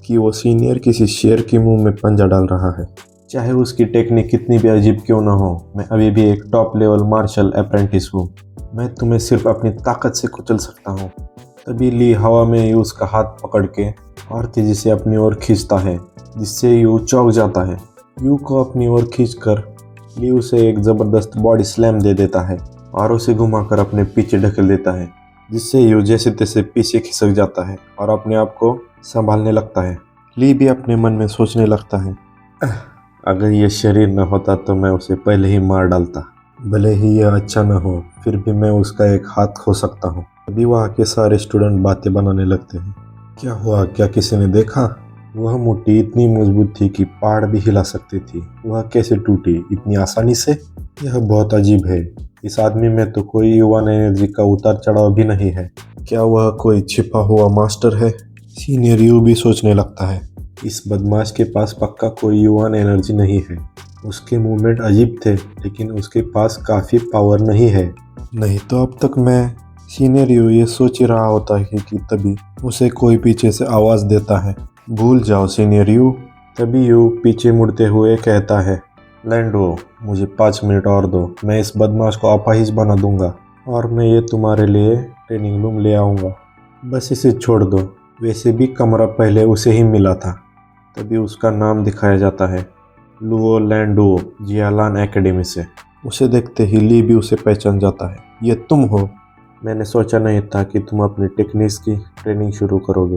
कि वो सीनियर किसी शेर के मुंह में पंजा डाल रहा है। चाहे उसकी टेक्निक कितनी भी अजीब क्यों ना हो, मैं अभी भी एक टॉप लेवल मार्शल अप्रेंटिस हूँ। मैं तुम्हें सिर्फ अपनी ताकत से कुचल सकता हूँ। तभी ली हवा में यू उसका हाथ पकड़ के और तेजी से अपनी ओर खींचता है, जिससे यू चौंक जाता है। यू को अपनी ओर खींचकर ली उसे एक ज़बरदस्त बॉडी स्लैम दे देता है और उसे घुमाकर अपने पीछे ढकेल देता है, जिससे यू जैसे तैसे पीछे खिसक जाता है और अपने आप को संभालने लगता है। ली भी अपने मन में सोचने लगता है, अगर ये शरीर न होता तो मैं उसे पहले ही मार डालता। भले ही यह अच्छा न हो, फिर भी मैं उसका एक हाथ खो सकता हूँ। अभी वहाँ के सारे स्टूडेंट बातें बनाने लगते हैं। क्या हुआ? क्या किसी ने देखा? वह मुट्ठी इतनी मजबूत थी कि पहाड़ भी हिला सकती थी। वह कैसे टूटी इतनी आसानी से? यह बहुत अजीब है। इस आदमी में तो कोई युवा एनर्जी का उतार चढ़ाव भी नहीं है। क्या वह कोई छिपा हुआ मास्टर है? सीनियर यू भी सोचने लगता है, इस बदमाश के पास पक्का कोई युवा एनर्जी नहीं है। उसके मूवमेंट अजीब थे, लेकिन उसके पास काफ़ी पावर नहीं है। नहीं तो अब तक मैं सीनियर यू ये सोच ही रहा होता है कि तभी उसे कोई पीछे से आवाज़ देता है, भूल जाओ सीनियर यू। तभी यू पीछे मुड़ते हुए कहता है, लैंडो, मुझे 5 मिनट और दो, मैं इस बदमाश को अपाहिज बना दूंगा और मैं ये तुम्हारे लिए ट्रेनिंग रूम ले आऊँगा। बस इसे छोड़ दो। वैसे भी कमरा पहले उसे ही मिला था। तभी उसका नाम दिखाया जाता है, लुओ लैंडो, जियालान एकेडमी से। उसे देखते ही ली भी उसे पहचान जाता है। ये तुम हो? मैंने सोचा नहीं था कि तुम अपनी टेक्निक्स की ट्रेनिंग शुरू करोगे,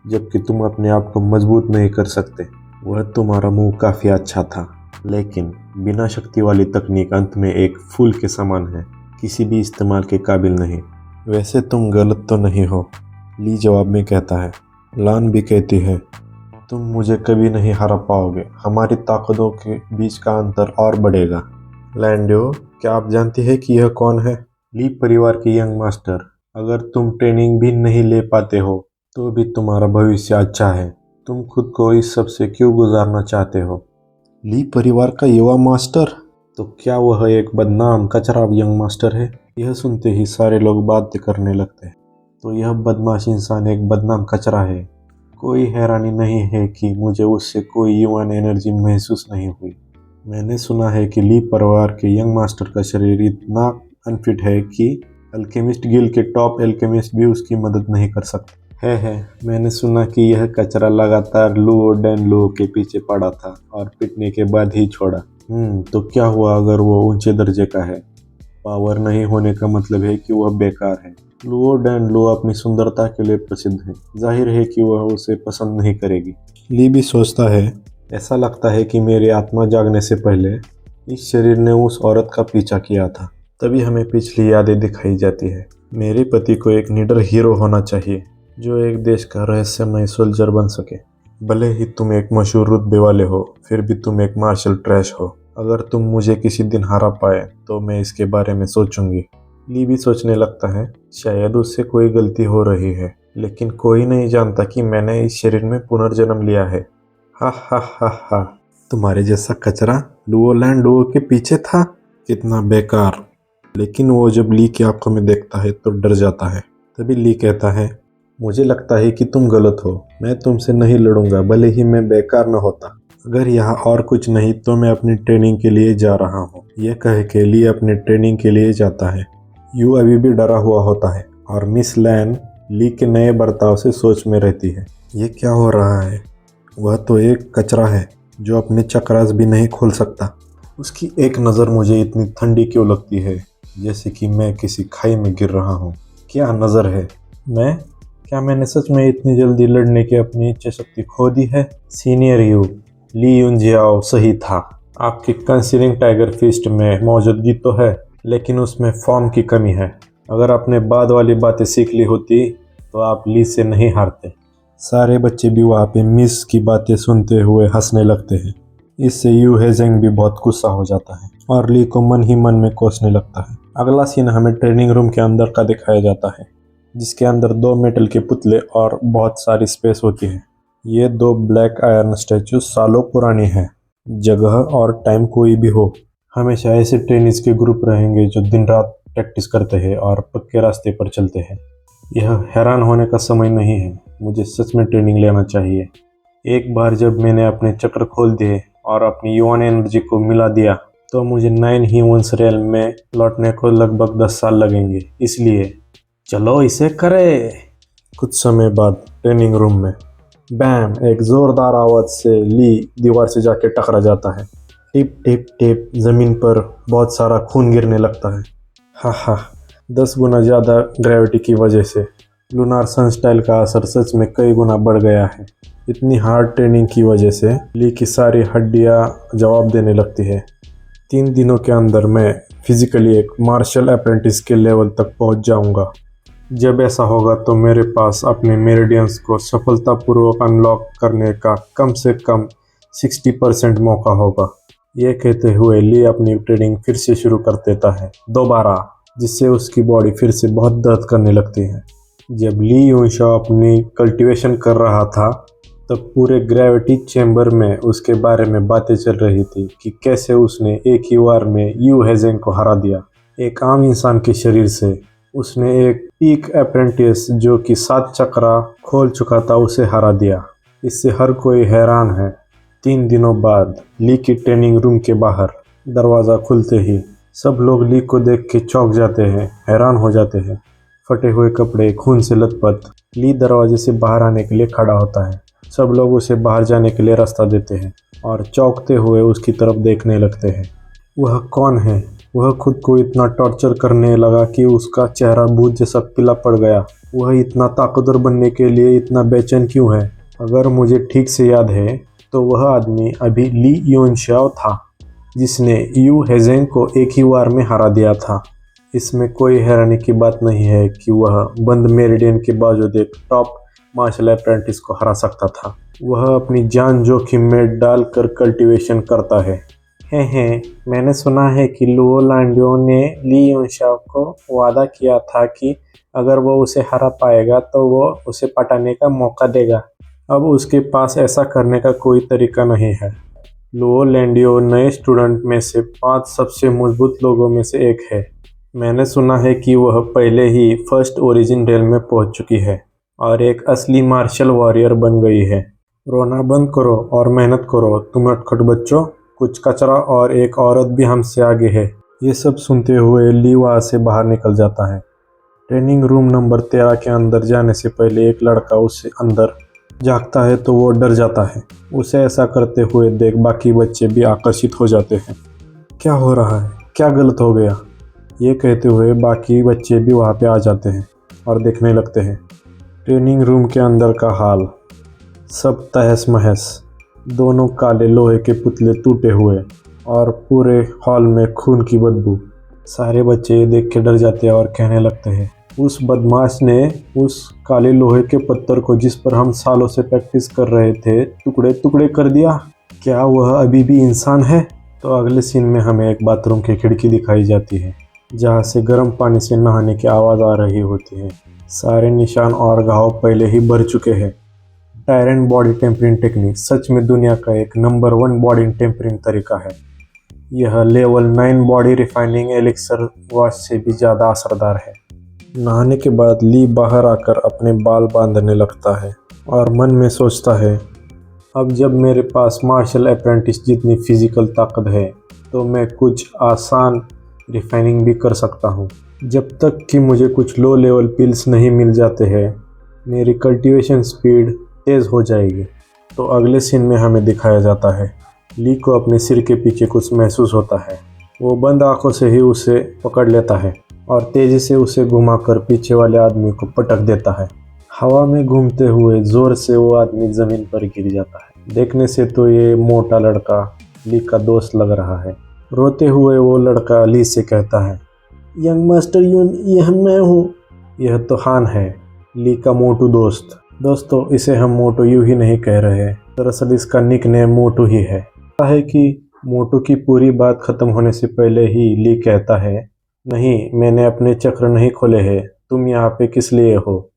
जबकि तुम अपने आप को मजबूत नहीं कर सकते। वह तुम्हारा मुंह काफ़ी अच्छा था, लेकिन बिना शक्ति वाली तकनीक अंत में एक फूल के समान है, किसी भी इस्तेमाल के काबिल नहीं। वैसे तुम गलत तो नहीं हो, ली जवाब में कहता है। लान भी कहती है, तुम मुझे कभी नहीं हरा पाओगे, हमारी ताकतों के बीच का अंतर और बढ़ेगा। लैंडो, क्या आप जानते हैं कि यह कौन है? ली परिवार के यंग मास्टर। अगर तुम ट्रेनिंग भी नहीं ले पाते हो तो भी तुम्हारा भविष्य अच्छा है। तुम खुद को इस सब से क्यों गुजारना चाहते हो? ली परिवार का युवा मास्टर? तो क्या वह एक बदनाम कचरा यंग मास्टर है? यह सुनते ही सारे लोग बातें करने लगते हैं। तो यह बदमाश इंसान एक बदनाम कचरा है। कोई हैरानी नहीं है कि मुझे उससे कोई युवा एनर्जी महसूस नहीं हुई। मैंने सुना है कि ली परिवार के यंग मास्टर का शरीर इतना अनफिट है कि अल्केमिस्ट गिल्ड के टॉप अल्केमिस्ट भी उसकी मदद नहीं कर सकते। है मैंने सुना कि यह कचरा लगातार लुओ डैन लुओ के पीछे पड़ा था और पिटने के बाद ही छोड़ा। तो क्या हुआ अगर वो ऊंचे दर्जे का है पावर नहीं होने का मतलब है कि वह बेकार है। लुओ डैनलुओ अपनी सुंदरता के लिए प्रसिद्ध है, जाहिर है कि वह उसे पसंद नहीं करेगी। ली भी सोचता है, ऐसा लगता है कि मेरी आत्मा जागने से पहले इस शरीर ने उस औरत का पीछा किया था। तभी हमें पिछली यादें दिखाई जाती है। मेरे पति को एक निडर हीरो होना चाहिए जो एक देश का रहस्यमय सोल्जर बन सके। भले ही तुम एक मशहूर रुतबे वाले हो, फिर भी तुम एक मार्शल ट्रैश हो। अगर तुम मुझे किसी दिन हरा पाए तो मैं इसके बारे में सोचूंगी। ली भी सोचने लगता है, शायद उससे कोई गलती हो रही है, लेकिन कोई नहीं जानता कि मैंने इस शरीर में पुनर्जन्म लिया है। हा हा हा हा। तुम्हारे जैसा कचरा लुओ लैंडुओ के पीछे था, कितना बेकार। लेकिन वो जब ली की आंखों में देखता है तो डर जाता है। तभी ली कहता है, मुझे लगता है कि तुम गलत हो। मैं तुमसे नहीं लड़ूंगा, भले ही मैं बेकार न होता। अगर यहाँ और कुछ नहीं तो मैं अपनी ट्रेनिंग के लिए जा रहा हूँ। यह कह के ली अपने ट्रेनिंग के लिए जाता है। यू अभी भी डरा हुआ होता है और मिस लैन ली के नए बर्ताव से सोच में रहती है। ये क्या हो रहा है? वह तो एक कचरा है जो अपने चक्रास भी नहीं खोल सकता। उसकी एक नज़र मुझे इतनी ठंडी क्यों लगती है, जैसे कि मैं किसी खाई में गिर रहा हूँ। क्या नज़र है? क्या मैंने सच में इतनी जल्दी लड़ने की अपनी इच्छा शक्ति खो दी है? सीनियर यू, ली युनजियाओ सही था। आपकी कंसीलिंग टाइगर फिस्ट में मौजूदगी तो है, लेकिन उसमें फॉर्म की कमी है। अगर आपने बाद वाली बातें सीख ली होती तो आप ली से नहीं हारते। सारे बच्चे भी वहाँ पे मिस की बातें सुनते हुए हंसने लगते हैं। इससे यू हेजेंग भी बहुत गुस्सा हो जाता है और ली को मन ही मन में कोसने लगता है। अगला सीन हमें ट्रेनिंग रूम के अंदर का दिखाया जाता है, जिसके अंदर 2 मेटल के पुतले और बहुत सारी स्पेस होती है। ये 2 ब्लैक आयरन स्टैचू सालों पुरानी है। जगह और टाइम कोई भी हो, हमेशा ऐसे ट्रेनिंग्स के ग्रुप रहेंगे जो दिन रात प्रैक्टिस करते हैं और पक्के रास्ते पर चलते हैं। यह हैरान होने का समय नहीं है, मुझे सच में ट्रेनिंग लेना चाहिए। एक बार जब मैंने अपने चक्र खोल दिए और अपनी युवान एनर्जी को मिला दिया तो मुझे 9 ह्यूमंस रियल में लौटने को लगभग 10 साल लगेंगे। इसलिए चलो इसे करें। कुछ समय बाद ट्रेनिंग रूम में बैम, एक जोरदार आवाज से ली दीवार से जाके टकरा जाता है। टिप टिप टिप, जमीन पर बहुत सारा खून गिरने लगता है। हा हा, 10 गुना ज़्यादा ग्रेविटी की वजह से लूनार सनस्टाइल का असर सच में कई गुना बढ़ गया है। इतनी हार्ड ट्रेनिंग की वजह से ली की सारी हड्डियां जवाब देने लगती है। 3 दिनों के अंदर मैं फिजिकली एक मार्शल अप्रेंटिस के लेवल तक पहुंच जाऊंगा। जब ऐसा होगा तो मेरे पास अपने मेरिडियंस को सफलतापूर्वक अनलॉक करने का कम से कम 60% मौका होगा। यह कहते हुए ली अपनी ट्रेनिंग फिर से शुरू कर देता है दोबारा, जिससे उसकी बॉडी फिर से बहुत दर्द करने लगती है। जब ली यूनशाओ अपनी कल्टीवेशन कर रहा था तब पूरे ग्रेविटी चैम्बर में उसके बारे में बातें चल रही थी कि कैसे उसने एक ही वार में यू हेजेंग को हरा दिया। एक आम इंसान के शरीर से उसने एक पीक अप्रेंटिस जो कि 7 चक्रा खोल चुका था उसे हरा दिया। इससे हर कोई हैरान है। 3 दिनों बाद ली की ट्रेनिंग रूम के बाहर दरवाज़ा खुलते ही सब लोग ली को देख के चौंक जाते हैं, हैरान हो जाते हैं। फटे हुए कपड़े, खून से लथपथ ली दरवाजे से बाहर आने के लिए खड़ा होता है। सब लोग उसे बाहर जाने के लिए रास्ता देते हैं और चौंकते हुए उसकी तरफ देखने लगते हैं। वह कौन है? वह खुद को इतना टॉर्चर करने लगा कि उसका चेहरा भूत जैसा पीला पड़ गया। वह इतना ताकतवर बनने के लिए इतना बेचैन क्यों है? अगर मुझे ठीक से याद है तो वह आदमी अभी ली युनशाओ था, जिसने यू हेजेंग को एक ही वार में हरा दिया था। इसमें कोई हैरानी की बात नहीं है कि वह बंद मेरिडियन के बावजूद एक टॉप मार्शल अप्रेंटिस को हरा सकता था। वह अपनी जान जोखिम में डालकर कल्टीवेशन करता है। मैंने सुना है कि लुओ लैंडुओ ने ली युनशाओ को वादा किया था कि अगर वो उसे हरा पाएगा तो वो उसे पटाने का मौका देगा। अब उसके पास ऐसा करने का कोई तरीका नहीं है। लुओ लैंडुओ नए स्टूडेंट में से 5 सबसे मजबूत लोगों में से एक है। मैंने सुना है कि वह पहले ही फर्स्ट ओरिजिन रेल में पहुंच चुकी है और एक असली मार्शल वॉरियर बन गई है। रोना बंद करो और मेहनत करो तुम नटखट बच्चों, कुछ कचरा और एक औरत भी हमसे आगे है। ये सब सुनते हुए ली वहाँ से बाहर निकल जाता है। ट्रेनिंग रूम नंबर 13 के अंदर जाने से पहले एक लड़का उससे अंदर झांकता है तो वो डर जाता है। उसे ऐसा करते हुए देख बाकी बच्चे भी आकर्षित हो जाते हैं। क्या हो रहा है? क्या गलत हो गया? ये कहते हुए बाकी बच्चे भी वहाँ पे आ जाते हैं और देखने लगते हैं। ट्रेनिंग रूम के अंदर का हाल सब तहस महस, दोनों काले लोहे के पुतले टूटे हुए और पूरे हॉल में खून की बदबू। सारे बच्चे ये देख के डर जाते हैं और कहने लगते हैं, उस बदमाश ने उस काले लोहे के पत्थर को जिस पर हम सालों से प्रैक्टिस कर रहे थे टुकड़े टुकड़े कर दिया। क्या वह अभी भी इंसान है? तो अगले सीन में हमें एक बाथरूम की खिड़की दिखाई जाती है जहाँ से गर्म पानी से नहाने की आवाज़ आ रही होती है। सारे निशान और घाव पहले ही भर चुके हैं। टायरेंट बॉडी टेम्परिंग टेक्निक सच में दुनिया का एक नंबर 1 बॉडी टेम्परिंग तरीका है। यह level 9 body refining elixir wash से भी ज़्यादा असरदार है। नहाने के बाद ली बाहर आकर अपने बाल बांधने लगता है और मन में सोचता है, अब जब मेरे पास मार्शल अप्रेंटिस जितनी फिजिकल ताकत है तो मैं कुछ आसान रिफाइनिंग भी कर सकता हूँ। जब तक कि मुझे कुछ लो लेवल पिल्स नहीं मिल जाते हैं मेरी कल्टीवेशन स्पीड तेज़ हो जाएगी। तो अगले सीन में हमें दिखाया जाता है ली को अपने सिर के पीछे कुछ महसूस होता है। वो बंद आंखों से ही उसे पकड़ लेता है और तेज़ी से उसे घुमाकर पीछे वाले आदमी को पटक देता है। हवा में घूमते हुए जोर से वो आदमी ज़मीन पर गिर जाता है। देखने से तो ये मोटा लड़का ली का दोस्त लग रहा है। रोते हुए वो लड़का ली से कहता है, यंग मास्टर यून, यह मैं हूँ। यह तो हान है, ली का मोटू दोस्त। दोस्तों, इसे हम मोटू यूँ ही नहीं कह रहे, दरअसल इसका निक नेम मोटू ही है। कहता है कि मोटू की पूरी बात खत्म होने से पहले ही ली कहता है, नहीं, मैंने अपने चक्र नहीं खोले हैं, तुम यहाँ पे किस लिए हो?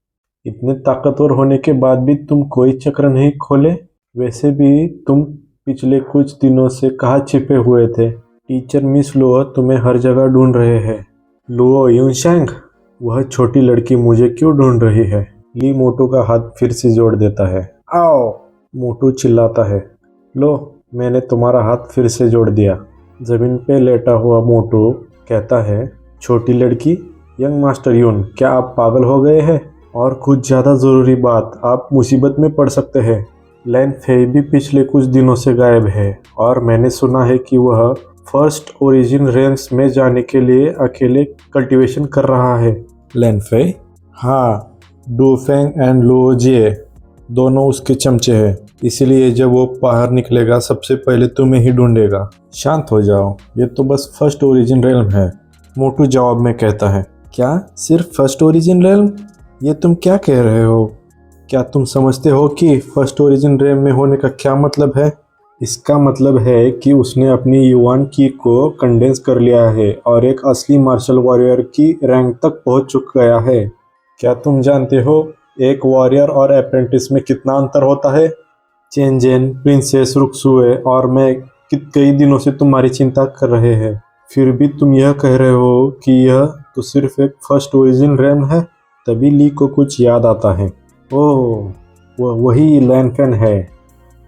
इतने ताकतवर होने के बाद भी तुम कोई चक्र नहीं खोले? वैसे भी तुम पिछले कुछ दिनों से कहाँ छिपे हुए थे? टीचर मिस लुओ तुम्हें हर जगह ढूंढ रहे हैं। लुओ यूनशैंग, वह छोटी लड़की मुझे क्यों ढूंढ रही है? ली मोटू का हाथ फिर से जोड़ देता है। आओ! मोटू चिल्लाता है। लो, मैंने तुम्हारा हाथ फिर से जोड़ दिया। जमीन पे लेटा हुआ मोटू कहता है, छोटी लड़की? यंग मास्टर यून, क्या आप पागल हो गए हैं? और कुछ ज़्यादा ज़रूरी बात, आप मुसीबत में पड़ सकते हैं। लैन फेई भी पिछले कुछ दिनों से गायब है और मैंने सुना है कि वह फर्स्ट ओरिजिन रेंज में जाने के लिए अकेले कल्टीवेशन कर रहा है। लैन फेई? हाँ, डू फेंग एंड लुओ जिए दोनों उसके चमचे हैं, इसलिए जब वो बाहर निकलेगा सबसे पहले तुम्हें ही ढूंढेगा। शांत हो जाओ, ये तो बस फर्स्ट ओरिजिन रेल्म है। मोटू जवाब में कहता है, क्या सिर्फ फर्स्ट ओरिजिन रेल्म? ये तुम क्या कह रहे हो? क्या तुम समझते हो कि फर्स्ट ओरिजिन रेल्म में होने का क्या मतलब है? इसका मतलब है कि उसने अपनी युवान की को कंडेंस कर लिया है और एक असली मार्शल वॉरियर की रैंक तक पहुंच चुक गया है। क्या तुम जानते हो एक वॉरियर और अप्रेंटिस में कितना अंतर होता है? चेंजेन, प्रिंसेस रुक्सुए और मैं कई दिनों से तुम्हारी चिंता कर रहे हैं, फिर भी तुम यह कह रहे हो कि यह तो सिर्फ एक फर्स्ट ओरिजिन रेल्म है। तभी ली को कुछ याद आता है। ओह, वही लैन फेन है,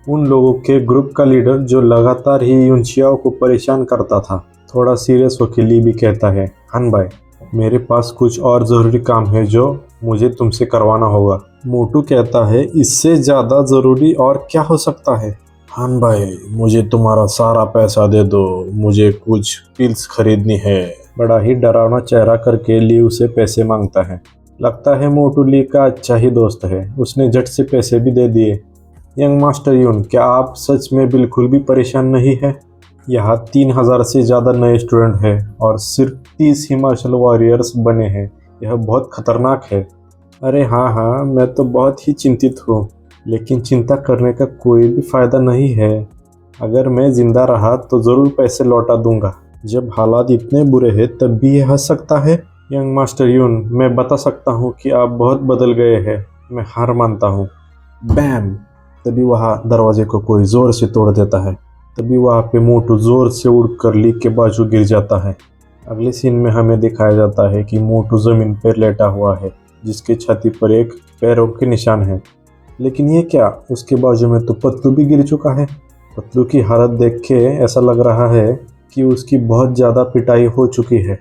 उन लोगों के ग्रुप का लीडर जो लगातार ही यूनशियाओ को परेशान करता था। थोड़ा सीरियस होकर ली भी कहता है, हान भाई, मेरे पास कुछ और ज़रूरी काम है जो मुझे तुमसे करवाना होगा। मोटू कहता है, इससे ज़्यादा ज़रूरी और क्या हो सकता है? हान भाई, मुझे तुम्हारा सारा पैसा दे दो, मुझे कुछ पिल्स खरीदनी है। बड़ा ही डरावना चेहरा करके ली उसे पैसे मांगता है। लगता है मोटू ली का अच्छा ही दोस्त है, उसने झट से पैसे भी दे दिए। यंग मास्टर यून, क्या आप सच में बिल्कुल भी परेशान नहीं है? यहाँ 3000 से ज़्यादा नए स्टूडेंट हैं और सिर्फ 30 ही मार्शल वॉरियर्स बने हैं। यह बहुत खतरनाक है। अरे हाँ, मैं तो बहुत ही चिंतित हूँ, लेकिन चिंता करने का कोई भी फ़ायदा नहीं है। अगर मैं ज़िंदा रहा तो ज़रूर पैसे लौटा दूंगा। जब हालात इतने बुरे हैं तब भी ये हंस सकता है। यंग मास्टर यून, मैं बता सकता हूँ कि आप बहुत बदल गए हैं। मैं हार मानता हूँ। बैम! तभी वहाँ दरवाजे को कोई ज़ोर से तोड़ देता है। तभी वहाँ पे मोटू ज़ोर से उड़कर ली के बाजू गिर जाता है। अगले सीन में हमें दिखाया जाता है कि मोटू ज़मीन पर लेटा हुआ है, जिसके छाती पर एक पैरों के निशान है। लेकिन ये क्या, उसके बाजू में तो पतलू भी गिर चुका है। पतलू की हालत देख के ऐसा लग रहा है कि उसकी बहुत ज़्यादा पिटाई हो चुकी है।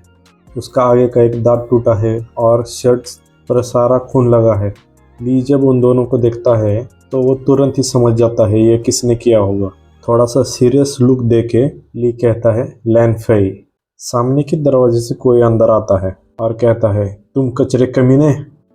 उसका आगे का एक दांत टूटा है और शर्ट पर सारा खून लगा है। ली जब उन दोनों को देखता है तो वो तुरंत ही समझ जाता है ये किसने किया होगा। थोड़ा सा सीरियस लुक देके ली कहता है, लैन फेई, सामने के दरवाजे से कोई अंदर आता है और कहता है, तुम कचरे कमीने,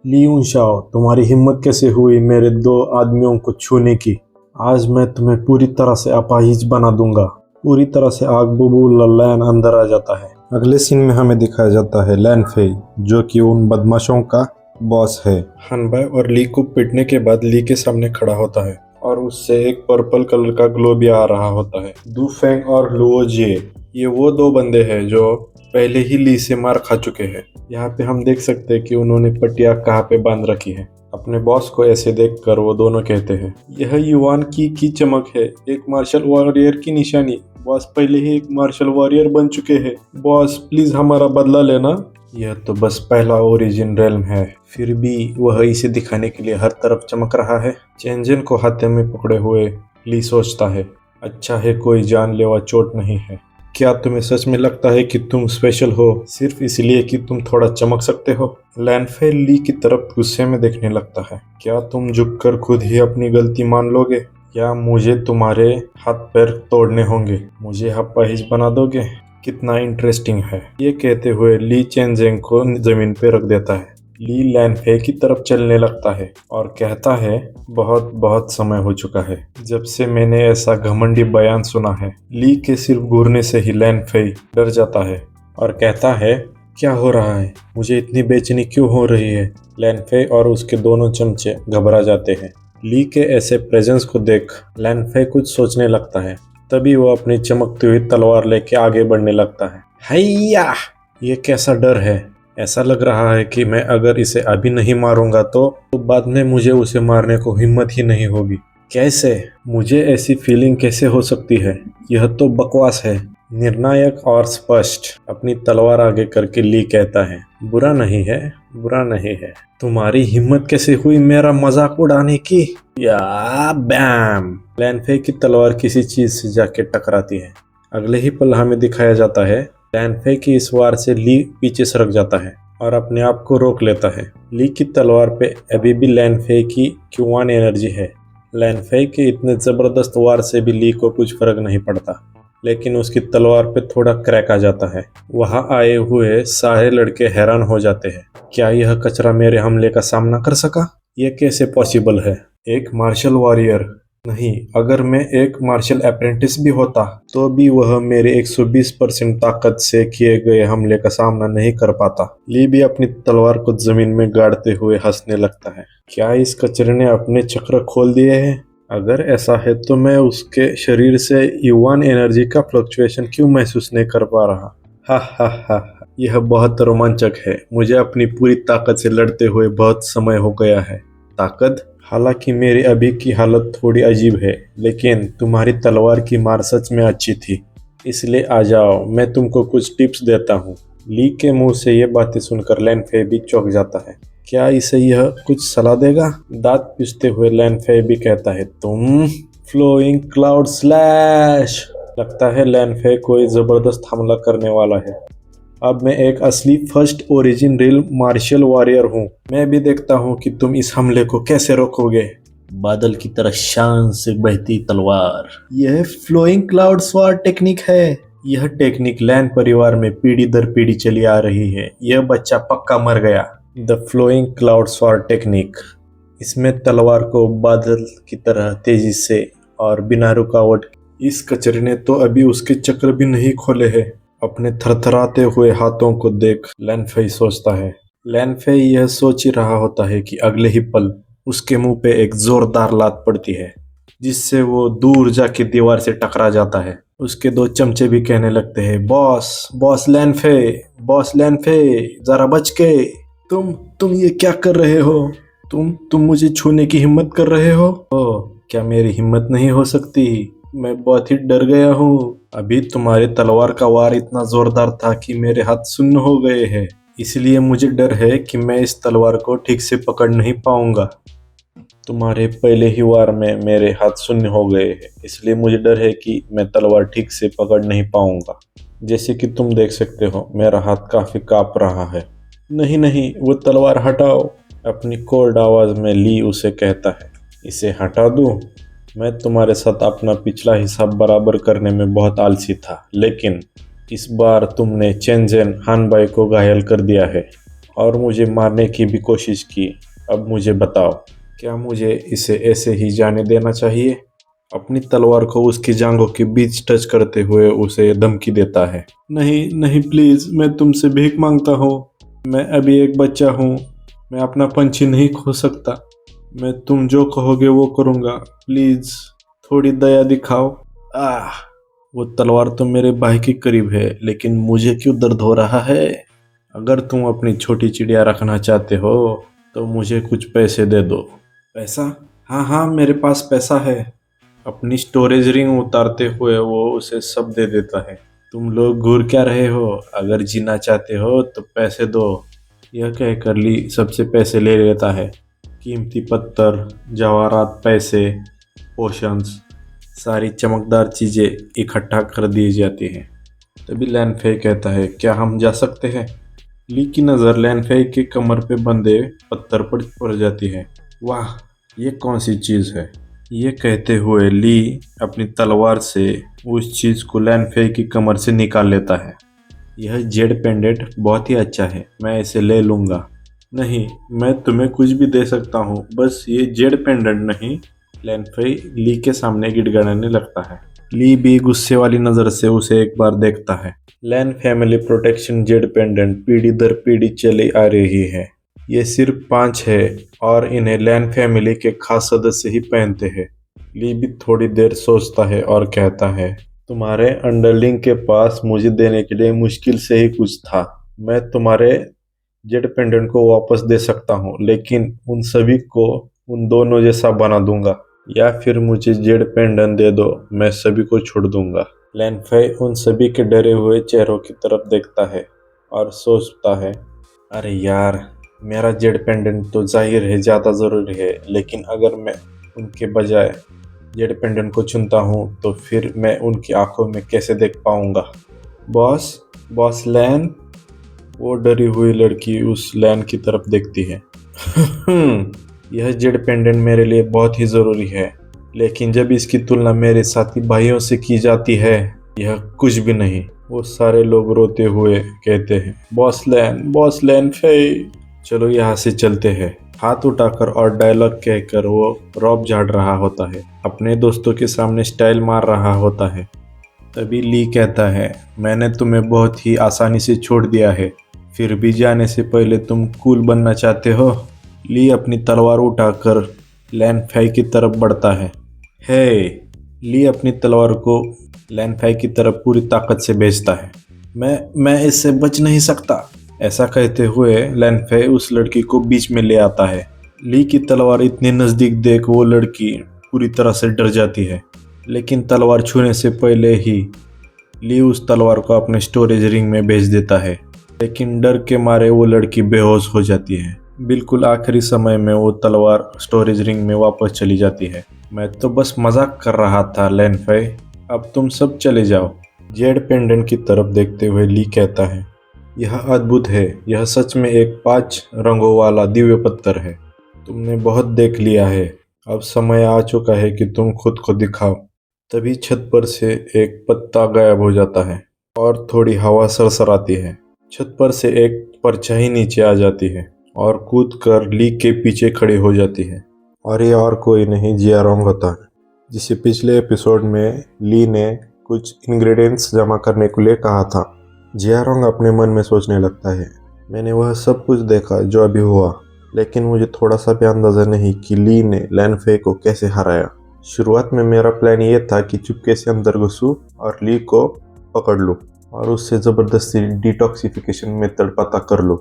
ली उनशाओ, तुम्हारी हिम्मत कैसे हुई मेरे दो आदमियों को छूने की। आज मैं तुम्हें पूरी तरह से अपाहिज बना दूंगा। पूरी तरह से आग बबूल लैन अंदर आ जाता है। अगले सीन में हमें दिखाया जाता है लैन फेई, जो कि उन बदमाशों का बॉस है। हनबाई और ली को पीटने के बाद ली के सामने खड़ा होता है और उससे एक पर्पल कलर का ग्लो भी आ रहा होता है। दू फेंग और लुओ जिए, ये वो दो बंदे हैं जो पहले ही ली से मार खा चुके हैं। यहाँ पे हम देख सकते हैं कि उन्होंने पट्टियां कहाँ पे बांध रखी है। अपने बॉस को ऐसे देखकर वो दोनों कहते हैं, यह युवान की चमक है, एक मार्शल वॉरियर की निशानी। बॉस पहले ही एक मार्शल वॉरियर बन चुके हैं। बॉस प्लीज हमारा बदला लेना। यह तो बस पहला ओरिजिन रेल्म है, फिर भी वह इसे दिखाने के लिए हर तरफ चमक रहा है। चेंजन को हाथे में पकड़े हुए ली सोचता है, अच्छा है कोई जानलेवा चोट नहीं है। क्या तुम्हें सच में लगता है कि तुम स्पेशल हो सिर्फ इसलिए कि तुम थोड़ा चमक सकते हो? लैनफे ली की तरफ गुस्से में देखने लगता है। क्या तुम झुककर खुद ही अपनी गलती मान लोगे या मुझे तुम्हारे हाथ पैर तोड़ने होंगे? मुझे अपाहिज बना दोगे? कितना इंटरेस्टिंग है। ये कहते हुए ली चेंजेंग को जमीन पे रख देता है। ली लैनफे की तरफ चलने लगता है और कहता है, बहुत बहुत समय हो चुका है जब से मैंने ऐसा घमंडी बयान सुना है। ली के सिर्फ घूरने से ही लैनफे डर जाता है और कहता है, क्या हो रहा है? मुझे इतनी बेचैनी क्यों हो रही है? लैनफे और उसके दोनों चमचे घबरा जाते हैं। ली के ऐसे प्रेजेंस को देख लैनफे कुछ सोचने लगता है। तभी वो अपनी चमकती हुई तलवार लेके आगे बढ़ने लगता है। हैया! ये कैसा डर है? ऐसा लग रहा है कि मैं अगर इसे अभी नहीं मारूंगा तो बाद में मुझे उसे मारने को हिम्मत ही नहीं होगी। कैसे? मुझे ऐसी फीलिंग कैसे हो सकती है? यह तो बकवास है। निर्णायक और स्पष्ट अपनी तलवार आगे करके ली कहता है, बुरा नहीं है, बुरा नहीं है। तुम्हारी हिम्मत कैसे हुई मेरा मजाक उड़ाने की? या बैम! लैनफे की तलवार किसी चीज से जाके टकराती है। अगले ही पल हमें दिखाया जाता है लैनफे की इस वार से ली पीछे सरक जाता है और अपने आप को रोक लेता है। ली की तलवार पे अभी भी लैनफे की Q1 एनर्जी है। लैनफे के इतने जबरदस्त वार से भी ली को कुछ फर्क नहीं पड़ता, लेकिन उसकी तलवार पे थोड़ा क्रैक आ जाता है। वहाँ आए हुए सारे लड़के हैरान हो जाते हैं। क्या यह कचरा मेरे हमले का सामना कर सका? यह कैसे पॉसिबल है? एक मार्शल वॉरियर नहीं, अगर मैं एक मार्शल अप्रेंटिस भी होता तो भी वह मेरे 120% ताकत से किए गए हमले का सामना नहीं कर पाता। ली भी अपनी तलवार को जमीन में गाड़ते हुए हंसने लगता है। क्या इस कचरे ने अपने चक्र खोल दिए हैं? अगर ऐसा है तो मैं उसके शरीर से Q1 एनर्जी का फ्लक्चुएशन क्यों महसूस नहीं कर पा रहा? हा हा हा, यह बहुत रोमांचक है। मुझे अपनी पूरी ताकत से लड़ते हुए बहुत समय हो गया है। ताकत? हालांकि मेरी अभी की हालत थोड़ी अजीब है, लेकिन तुम्हारी तलवार की मार सच में अच्छी थी, इसलिए आ जाओ, मैं तुमको कुछ टिप्स देता हूँ। ली के मुंह से ये बातें सुनकर लैनफे भी चौंक जाता है। क्या इसे यह कुछ सलाह देगा? दांत पीसते हुए लैनफे भी कहता है, तुम फ्लोइंग क्लाउड स्लैश। लगता है लैनफे कोई जबरदस्त हमला करने वाला है। अब मैं एक असली first origin real martial warrior हूँ। मैं भी देखता हूँ कि तुम इस हमले को कैसे रोकोगे। बादल की तरह शान से बहती तलवार, यह फ्लोइंग क्लाउड स्वॉर्ड टेक्निक है। यह टेक्निक लैन परिवार में पीढ़ी दर पीढ़ी चली आ रही है। यह बच्चा पक्का मर गया। The flowing cloud sword technique, इसमें तलवार को बादल की तरह तेजी से और बिना रुकावट। इस कचरे ने तो अभी उसके चक्र भी नहीं खोले हैं। अपने थरथराते हुए हाथों को देख लैनफे सोचता है। लैनफे यह सोच ही रहा होता है कि अगले ही पल उसके मुंह पे एक जोरदार लात पड़ती है, जिससे वो दूर जाके दीवार से टकरा जाता है। उसके दो चमचे भी कहने लगते हैं, बॉस बॉस लैनफे, बॉस लैनफे, जरा बच के। तुम ये क्या कर रहे हो? तुम मुझे छूने की हिम्मत कर रहे हो? ओह, क्या मेरी हिम्मत नहीं हो सकती? मैं बहुत ही डर गया हूँ। अभी तुम्हारी तलवार का वार इतना जोरदार था कि मेरे हाथ सुन्न हो गए हैं, इसलिए मुझे डर है कि मैं इस तलवार को ठीक से पकड़ नहीं पाऊंगा। तुम्हारे पहले ही वार में मेरे हाथ शून्य हो गए हैं, इसलिए मुझे डर है कि मैं तलवार ठीक से पकड़ नहीं पाऊंगा। जैसे कि तुम देख सकते हो, मेरा हाथ काफी कांप रहा है। नहीं नहीं, वो तलवार हटाओ, अपनी कोल्ड आवाज में ली उसे कहता है। इसे हटा दूं? मैं तुम्हारे साथ अपना पिछला हिसाब बराबर करने में बहुत आलसी था, लेकिन इस बार तुमने चेंजेन हानबाई को घायल कर दिया है और मुझे मारने की भी कोशिश की। अब मुझे बताओ, क्या मुझे इसे ऐसे ही जाने देना चाहिए? अपनी तलवार को उसकी जांघों के बीच टच करते हुए उसे धमकी देता है। नहीं नहीं, प्लीज, मैं तुमसे भीख मांगता हूँ। मैं अभी एक बच्चा हूँ, मैं अपना पंछी नहीं खो सकता। मैं तुम जो कहोगे वो करूँगा, प्लीज थोड़ी दया दिखाओ। आह, वो तलवार तो मेरे भाई के करीब है, लेकिन मुझे क्यों दर्द हो रहा है? अगर तुम अपनी छोटी चिड़िया रखना चाहते हो तो मुझे कुछ पैसे दे दो। पैसा? हाँ हाँ, मेरे पास पैसा है। अपनी स्टोरेज रिंग उतारते हुए वो उसे सब दे देता है। तुम लोग घूर क्या रहे हो? अगर जीना चाहते हो तो पैसे दो। यह कहकर ली सबसे पैसे ले लेता है। कीमती पत्थर, जवाहरात, पैसे, पोशंस, सारी चमकदार चीज़ें इकट्ठा कर दी जाती हैं। तभी लैन फेई कहता है, क्या हम जा सकते हैं? ली की नज़र लैन फेई के कमर पे बंधे पत्थर पर पड़ जाती है। वाह, ये कौन सी चीज़ है? ये कहते हुए ली अपनी तलवार से उस चीज़ को लैन फेई की कमर से निकाल लेता है। यह जेड पेंडेंट बहुत ही अच्छा है, मैं इसे ले लूँगा। नहीं, मैं तुम्हें कुछ भी दे सकता हूँ, बस ये जेड पेंडेंट नहीं। लैन फेई ली के सामने गिड़गिड़ाने लगता है। ली भी गुस्से वाली नज़र से उसे एक बार देखता है। लैन फैमिली प्रोटेक्शन जेड पेंडेंट पीढ़ी दर पीढ़ी चली आ रही है। ये सिर्फ 5 है और इन्हें लैन फैमिली के खास सदस्य ही पहनते हैं। ली भी थोड़ी देर सोचता है और कहता है, तुम्हारे अंडरलिंग के पास मुझे देने के लिए मुश्किल से ही कुछ था। मैं तुम्हारे जेड पेंडेंट को वापस दे सकता हूँ, लेकिन उन सभी को उन दोनों जैसा बना दूंगा। या फिर मुझे जेड पेंडेंट दे दो, मैं सभी को छोड़ दूंगा। लैन फेई उन सभी के डरे हुए चेहरों की तरफ देखता है और सोचता है, अरे यार, मेरा जेड पेंडेंट तो जाहिर है ज़्यादा ज़रूरी है, लेकिन अगर मैं उनके बजाय जेड पेंडेंट को चुनता हूँ तो फिर मैं उनकी आंखों में कैसे देख पाऊंगा? बॉस लैन। वो डरी हुई लड़की उस लैन की तरफ देखती है। यह जेड पेंडेंट मेरे लिए बहुत ही ज़रूरी है, लेकिन जब इसकी तुलना मेरे साथी भाइयों से की जाती है, यह कुछ भी नहीं। वो सारे लोग रोते हुए कहते हैं, बॉस लैन फेई। चलो यहाँ से चलते हैं। हाथ उठाकर और डायलॉग कहकर वो रॉब झाड़ रहा होता है, अपने दोस्तों के सामने स्टाइल मार रहा होता है। तभी ली कहता है, मैंने तुम्हें बहुत ही आसानी से छोड़ दिया है, फिर भी जाने से पहले तुम कूल बनना चाहते हो? ली अपनी तलवार उठाकर लैन फेई की तरफ बढ़ता है। हे! ली अपनी तलवार को लैन फेई की तरफ पूरी ताकत से भेजता है। मैं इससे बच नहीं सकता। ऐसा कहते हुए लैन फेई उस लड़की को बीच में ले आता है। ली की तलवार इतनी नज़दीक देख वो लड़की पूरी तरह से डर जाती है, लेकिन तलवार छूने से पहले ही ली उस तलवार को अपने स्टोरेज रिंग में भेज देता है, लेकिन डर के मारे वो लड़की बेहोश हो जाती है। बिल्कुल आखिरी समय में वो तलवार स्टोरेज रिंग में वापस चली जाती है। मैं तो बस मजाक कर रहा था लैन फेई, अब तुम सब चले जाओ। जेड पेंडेंट की तरफ देखते हुए ली कहता है, यह अद्भुत है, यह सच में एक 5 रंगों वाला दिव्य पत्थर है। तुमने बहुत देख लिया है, अब समय आ चुका है कि तुम खुद को दिखाओ। तभी छत पर से एक पत्ता गायब हो जाता है और थोड़ी हवा सरसराती है। छत पर से एक परछाई नीचे आ जाती है और कूदकर ली के पीछे खड़ी हो जाती है। और ये और कोई नहीं, जियारोंग होता है, जिसे पिछले एपिसोड में ली ने कुछ इंग्रेडिएंट्स जमा करने के लिए कहा था। जियारोंग अपने मन में सोचने लगता है, मैंने वह सब कुछ देखा जो अभी हुआ, लेकिन मुझे थोड़ा सा भी अंदाज़ा नहीं कि ली ने लैन फेई को कैसे हराया। शुरुआत में मेरा प्लान ये था कि चुपके से अंदर घुसूं और ली को पकड़ लूं और उससे ज़बरदस्ती डिटॉक्सिफिकेशन मेथड पता कर लूं।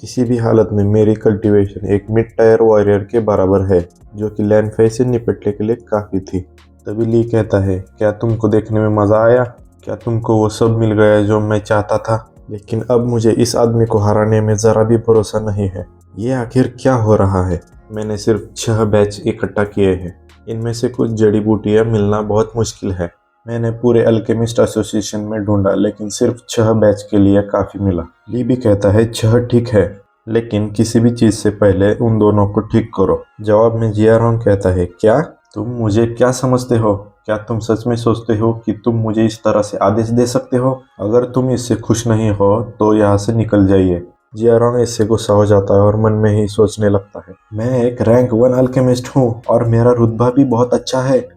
किसी भी हालत में मेरी कल्टीवेशन एक मिड टायर वॉरियर के बराबर है, जो कि लैन फेई से निपटने के लिए काफ़ी थी। तभी ली कहता है, क्या तुमको देखने में मज़ा आया? क्या तुमको वो सब मिल गया जो मैं चाहता था? लेकिन अब मुझे इस आदमी को हराने में ज़रा भी भरोसा नहीं है। ये आखिर क्या हो रहा है? मैंने सिर्फ 6 बैच इकट्ठा किए हैं, इनमें से कुछ जड़ी बूटियाँ मिलना बहुत मुश्किल है। मैंने पूरे अल्केमिस्ट एसोसिएशन में ढूंढा, लेकिन सिर्फ 6 बैच के लिए काफ़ी मिला। ली भी कहता है, 6 ठीक है, लेकिन किसी भी चीज़ से पहले उन दोनों को ठीक करो। जवाब में जियारोंग कहता है, क्या तुम मुझे क्या समझते हो? क्या तुम सच में सोचते हो कि तुम मुझे इस तरह से आदेश दे सकते हो? अगर तुम इससे खुश नहीं हो तो यहाँ से निकल जाइए। जियारॉन्ग इससे गुस्सा हो जाता है और मन में ही सोचने लगता है, मैं एक रैंक 1 अल्केमिस्ट हूँ और मेरा रुतबा भी बहुत अच्छा है।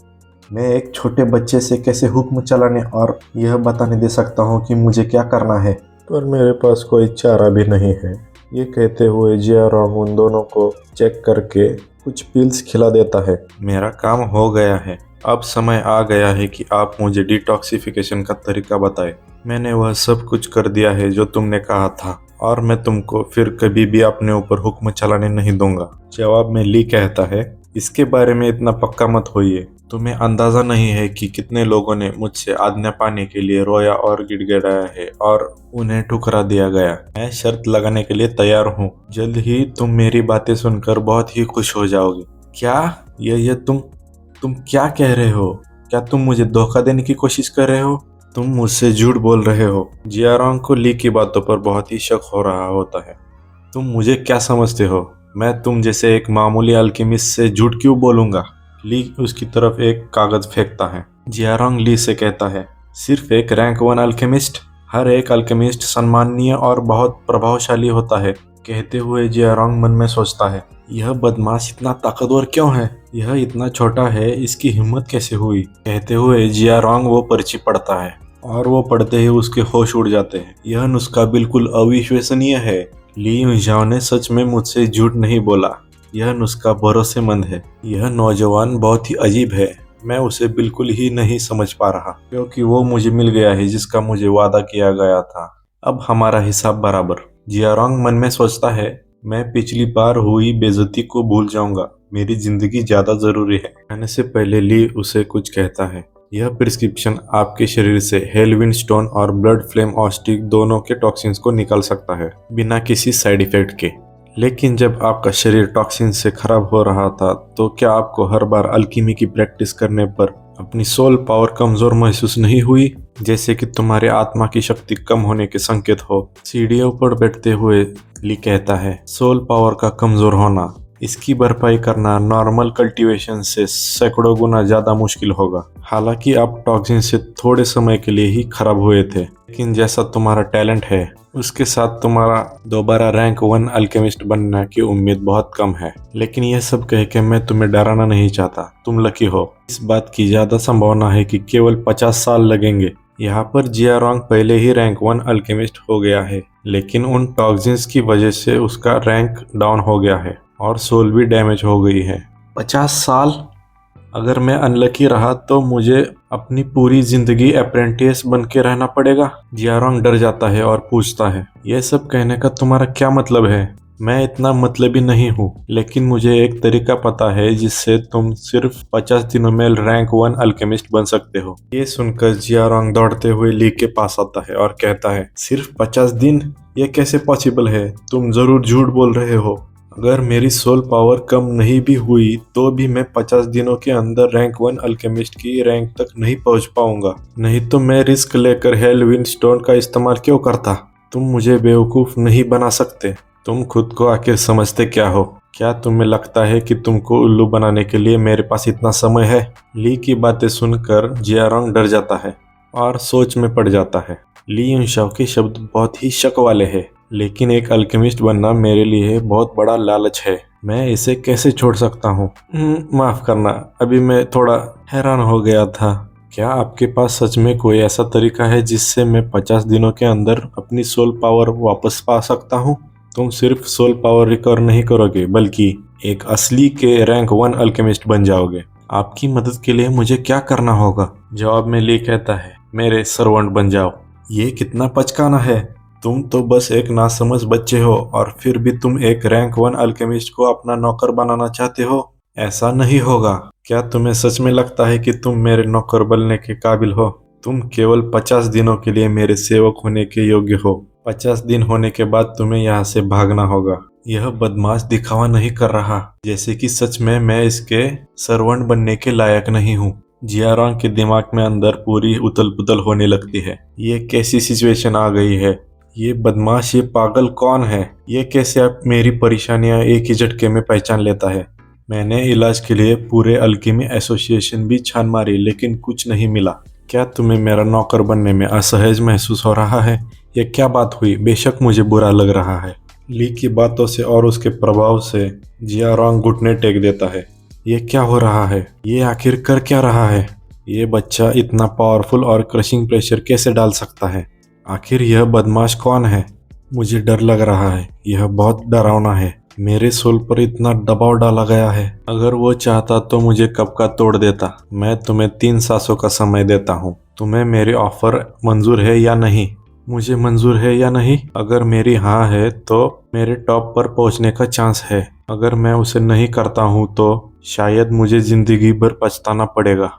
मैं एक छोटे बच्चे से कैसे हुक्म चलाने और यह बताने दे सकता हूँ कि मुझे क्या करना है, पर मेरे पास कोई चारा भी नहीं है। ये कहते हुए जियारॉन्ग उन दोनों को चेक करके कुछ पिल्स खिला देता है। मेरा काम हो गया है। अब समय आ गया है कि आप मुझे डिटॉक्सिफिकेशन का तरीका बताएं। मैंने वह सब कुछ कर दिया है जो तुमने कहा था और मैं तुमको फिर कभी भी अपने ऊपर हुक्म चलाने नहीं दूंगा। जवाब में ली कहता है, इसके बारे में इतना पक्का मत होइए। तुम्हें अंदाजा नहीं है कि कितने लोगों ने मुझसे आज्ञा पाने के लिए रोया और गिड़गिड़ाया है और उन्हें ठुकरा दिया गया। मैं शर्त लगाने के लिए तैयार हूँ। जल्द ही तुम मेरी बातें सुनकर बहुत ही खुश हो जाओगे। क्या ये तुम क्या कह रहे हो? क्या तुम मुझे धोखा देने की कोशिश कर रहे हो? तुम मुझसे झूठ बोल रहे हो। जियारॉन्ग को ली की बातों पर बहुत ही शक हो रहा होता है। तुम मुझे क्या समझते हो? मैं तुम जैसे एक मामूली अल्केमिस्ट से झूठ क्यों बोलूंगा? ली उसकी तरफ एक कागज फेंकता है। जियारॉन्ग ली से कहता है, सिर्फ एक रैंक 1 अल्केमिस्ट? हर एक अल्केमिस्ट सम्माननीय और बहुत प्रभावशाली होता है। कहते हुए जियारॉन्ग मन में सोचता है, यह बदमाश इतना ताकतवर क्यों है? यह इतना छोटा है, इसकी हिम्मत कैसे हुई? कहते हुए जियारॉन्ग वो पर्ची पढ़ता है और वो पढ़ते ही उसके होश उड़ जाते हैं। यह नुस्खा बिल्कुल अविश्वसनीय है। ली युनझाओ ने सच में मुझसे झूठ नहीं बोला। यह नुस्खा भरोसेमंद है। यह नौजवान बहुत ही अजीब है। मैं उसे बिल्कुल ही नहीं समझ पा रहा, क्योंकि वो मुझे मिल गया है जिसका मुझे वादा किया गया था। अब हमारा हिसाब बराबर। जियारॉन्ग मन में सोचता है, मैं पिछली बार हुई बेइज्जती को भूल जाऊंगा। मेरी जिंदगी ज्यादा जरूरी है। कहने से पहले ली उसे कुछ कहता है। यह प्रिस्क्रिप्शन आपके शरीर से हेलविंड स्टोन और ब्लड फ्लेम ऑस्टिक दोनों के टॉक्सिन्स को निकाल सकता है बिना किसी साइड इफेक्ट के। लेकिन जब आपका शरीर टॉक्सिन से खराब हो रहा था तो क्या आपको हर बार अल्कीमी की प्रैक्टिस करने पर अपनी सोल पावर कमजोर महसूस नहीं हुई, जैसे कि तुम्हारे आत्मा की शक्ति कम होने के संकेत हो? सीढ़ियों पर बैठते हुए ली कहता है, सोल पावर का कमजोर होना, इसकी भरपाई करना नॉर्मल कल्टीवेशन से सैकड़ों गुना ज्यादा मुश्किल होगा। हालांकि आप टॉक्सिन से थोड़े समय के लिए ही खराब हुए थे, लेकिन जैसा तुम्हारा टैलेंट है उसके साथ तुम्हारा दोबारा रैंक 1 अल्केमिस्ट बनने की उम्मीद बहुत कम है। लेकिन यह सब कह के मैं तुम्हें डराना नहीं चाहता। तुम लकी हो। इस बात की ज्यादा संभावना है कि केवल 50 साल लगेंगे। यहाँ पर जियारॉन्ग पहले ही रैंक 1 अल्केमिस्ट हो गया है, लेकिन उन टॉक्सिन्स की वजह से उसका रैंक डाउन हो गया है और सोल भी डैमेज हो गई है। 50 साल? अगर मैं अनलकी रहा तो मुझे अपनी पूरी जिंदगी अप्रेंटिस बन के रहना पड़ेगा। जियारॉन्ग डर जाता है और पूछता है, यह सब कहने का तुम्हारा क्या मतलब है? मैं इतना मतलबी नहीं हूँ, लेकिन मुझे एक तरीका पता है जिससे तुम सिर्फ 50 दिनों में रैंक 1 अल्केमिस्ट बन सकते हो। ये सुनकर जियारॉन्ग दौड़ते हुए ली के पास आता है और कहता है, सिर्फ 50 दिन? ये कैसे पॉसिबल है? तुम जरूर झूठ बोल रहे हो। अगर मेरी सोल पावर कम नहीं भी हुई तो भी मैं 50 दिनों के अंदर रैंक 1 अल्केमिस्ट की रैंक तक नहीं पहुंच पाऊंगा। नहीं तो मैं रिस्क लेकर हेलविंड स्टोन का इस्तेमाल क्यों करता? तुम मुझे बेवकूफ नहीं बना सकते। तुम खुद को आखिर समझते क्या हो? क्या तुम्हें लगता है कि तुमको उल्लू बनाने के लिए मेरे पास इतना समय है? ली की बातें सुनकर जियारॉन्ग डर जाता है और सोच में पड़ जाता है। ली युनझाओ के शब्द बहुत ही शक वाले हैं, लेकिन एक अल्केमिस्ट बनना मेरे लिए बहुत बड़ा लालच है। मैं इसे कैसे छोड़ सकता हूँ? माफ करना, अभी मैं थोड़ा हैरान हो गया था। क्या आपके पास सच में कोई ऐसा तरीका है जिससे मैं 50 दिनों के अंदर अपनी सोल पावर वापस पा सकता हूँ? तुम सिर्फ सोल पावर रिकवर नहीं करोगे, बल्कि एक असली के रैंक 1 अल्केमिस्ट बन जाओगे। आपकी मदद के लिए मुझे क्या करना होगा? जवाब में ली कहता है, मेरे सर्वेंट बन जाओ। ये कितना पचकाना है। तुम तो बस एक नासमझ बच्चे हो और फिर भी तुम एक रैंक 1 अल्केमिस्ट को अपना नौकर बनाना चाहते हो। ऐसा नहीं होगा। क्या तुम्हें सच में लगता है कि तुम मेरे नौकर बनने के काबिल हो? तुम केवल 50 दिनों के लिए मेरे सेवक होने के योग्य हो। 50 दिन होने के बाद तुम्हें यहाँ से भागना होगा। यह बदमाश दिखावा नहीं कर रहा, जैसे कि सच में मैं इसके सर्वेंट बनने के लायक नहीं हूँ। जियारॉन्ग के दिमाग में अंदर पूरी उथल पुथल होने लगती है। ये कैसी सिचुएशन आ गई है? ये बदमाश, ये पागल कौन है? ये कैसे अब मेरी परेशानियां एक ही झटके में पहचान लेता है? मैंने इलाज के लिए पूरे अल्केमी एसोसिएशन भी छान मारी लेकिन कुछ नहीं मिला। क्या तुम्हें मेरा नौकर बनने में असहज महसूस हो रहा है? यह क्या बात हुई? बेशक मुझे बुरा लग रहा है। ली की बातों से और उसके प्रभाव से जियारोंग घुटने टेक देता है। ये क्या हो रहा है? ये आखिर कर क्या रहा है? ये बच्चा इतना पावरफुल और क्रशिंग प्रेशर कैसे डाल सकता है? आखिर यह बदमाश कौन है? मुझे डर लग रहा है। यह बहुत डरावना है। मेरे सोल पर इतना दबाव डाला गया है। अगर वो चाहता तो मुझे कब का तोड़ देता। मैं तुम्हें 3 सांसों का समय देता हूँ। तुम्हें मेरी ऑफर मंजूर है या नहीं? मुझे मंजूर है या नहीं? अगर मेरी हाँ है तो मेरे टॉप पर पहुंचने का चांस है। अगर मैं उसे नहीं करता हूँ तो शायद मुझे जिंदगी भर पछताना पड़ेगा।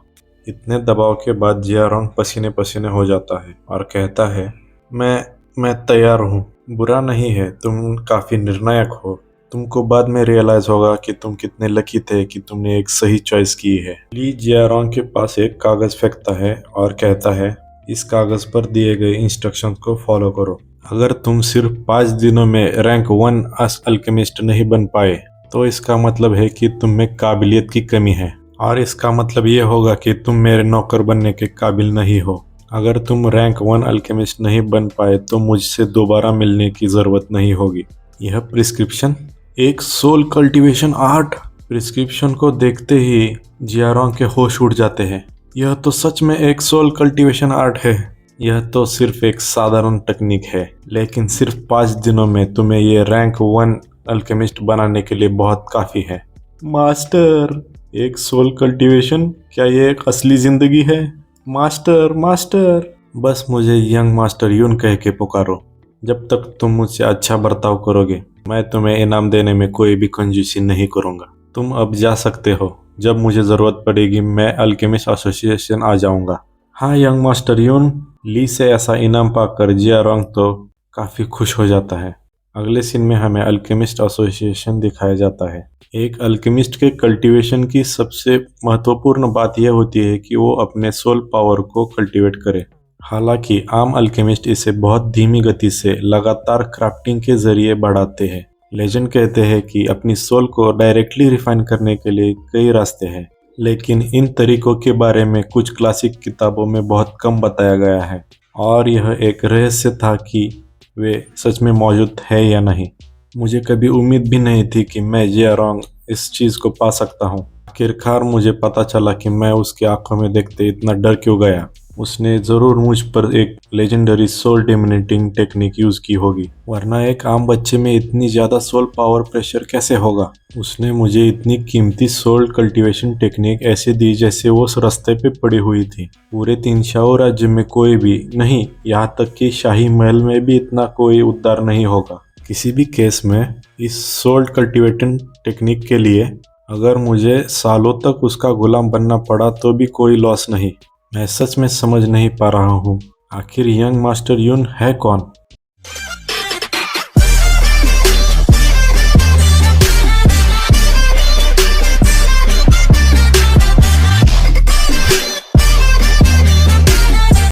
इतने दबाव के बाद जियारोंग पसीने पसीने हो जाता है और कहता है, मैं तैयार हूँ। बुरा नहीं है, तुम काफ़ी निर्णायक हो। तुमको बाद में रियलाइज होगा कि तुम कितने लकी थे कि तुमने एक सही चॉइस की है। ली जियारोंग के पास एक कागज़ फेंकता है और कहता है, इस कागज़ पर दिए गए इंस्ट्रक्शन को फॉलो करो। अगर तुम सिर्फ 5 दिनों में रैंक 1 अल्केमिस्ट नहीं बन पाए तो इसका मतलब है कि तुम में काबिलियत की कमी है और इसका मतलब ये होगा कि तुम मेरे नौकर बनने के काबिल नहीं हो। अगर तुम रैंक 1 अल्केमिस्ट नहीं बन पाए तो मुझसे दोबारा मिलने की ज़रूरत नहीं होगी। यह प्रिस्क्रिप्शन एक सोल कल्टीवेशन आर्ट। प्रिस्क्रिप्शन को देखते ही जियारोंग के होश उड़ जाते हैं। यह तो सच में एक सोल कल्टीवेशन आर्ट है। यह तो सिर्फ एक साधारण टेक्निक है, लेकिन सिर्फ 5 दिनों में तुम्हें ये रैंक 1 अल्केमिस्ट बनाने के लिए बहुत काफ़ी है। मास्टर, एक सोल कल्टीवेशन, क्या ये एक असली जिंदगी है? मास्टर मास्टर, बस मुझे यंग मास्टर यून कह के पुकारो। जब तक तुम मुझसे अच्छा बर्ताव करोगे मैं तुम्हें इनाम देने में कोई भी कंजूसी नहीं करूँगा। तुम अब जा सकते हो। जब मुझे ज़रूरत पड़ेगी मैं अल्केमिस्ट एसोसिएशन आ जाऊँगा। हाँ यंग मास्टर यून। ली से ऐसा इनाम पाकर जियारोंग तो काफ़ी खुश हो जाता है। अगले सीन में हमें अल्केमिस्ट एसोसिएशन दिखाया जाता है। एक अल्केमिस्ट के कल्टीवेशन की सबसे महत्वपूर्ण बात यह होती है कि वो अपने सोल पावर को कल्टीवेट करे। हालांकि आम अल्केमिस्ट इसे बहुत धीमी गति से लगातार क्राफ्टिंग के जरिए बढ़ाते हैं। लेजेंड कहते हैं कि अपनी सोल को डायरेक्टली रिफाइन करने के लिए कई रास्ते हैं, लेकिन इन तरीकों के बारे में कुछ क्लासिक किताबों में बहुत कम बताया गया है और यह एक रहस्य था कि वे सच में मौजूद है या नहीं। मुझे कभी उम्मीद भी नहीं थी कि मैं जियारोंग इस चीज़ को पा सकता हूँ। आखिरकार मुझे पता चला कि मैं उसकी आंखों में देखते इतना डर क्यों गया। उसने ज़रूर मुझ पर एक legendary soul dominating technique use की होगी, वरना एक आम बच्चे में इतनी ज़्यादा सोल पावर प्रेशर कैसे होगा। उसने मुझे इतनी कीमती सोल कल्टीवेशन टेक्निक ऐसे दी जैसे वो उस रास्ते पे पड़ी हुई थी। पूरे 3 शाओ राज्य में कोई भी नहीं, यहाँ तक कि शाही महल में भी इतना कोई उद्धार नहीं होगा। किसी भी केस में इस सोल कल्टीवेटिंग टेक्निक के लिए अगर मुझे सालों तक उसका गुलाम बनना पड़ा तो भी कोई लॉस नहीं। मैं सच में समझ नहीं पा रहा हूँ, आखिर यंग मास्टर यून है कौन?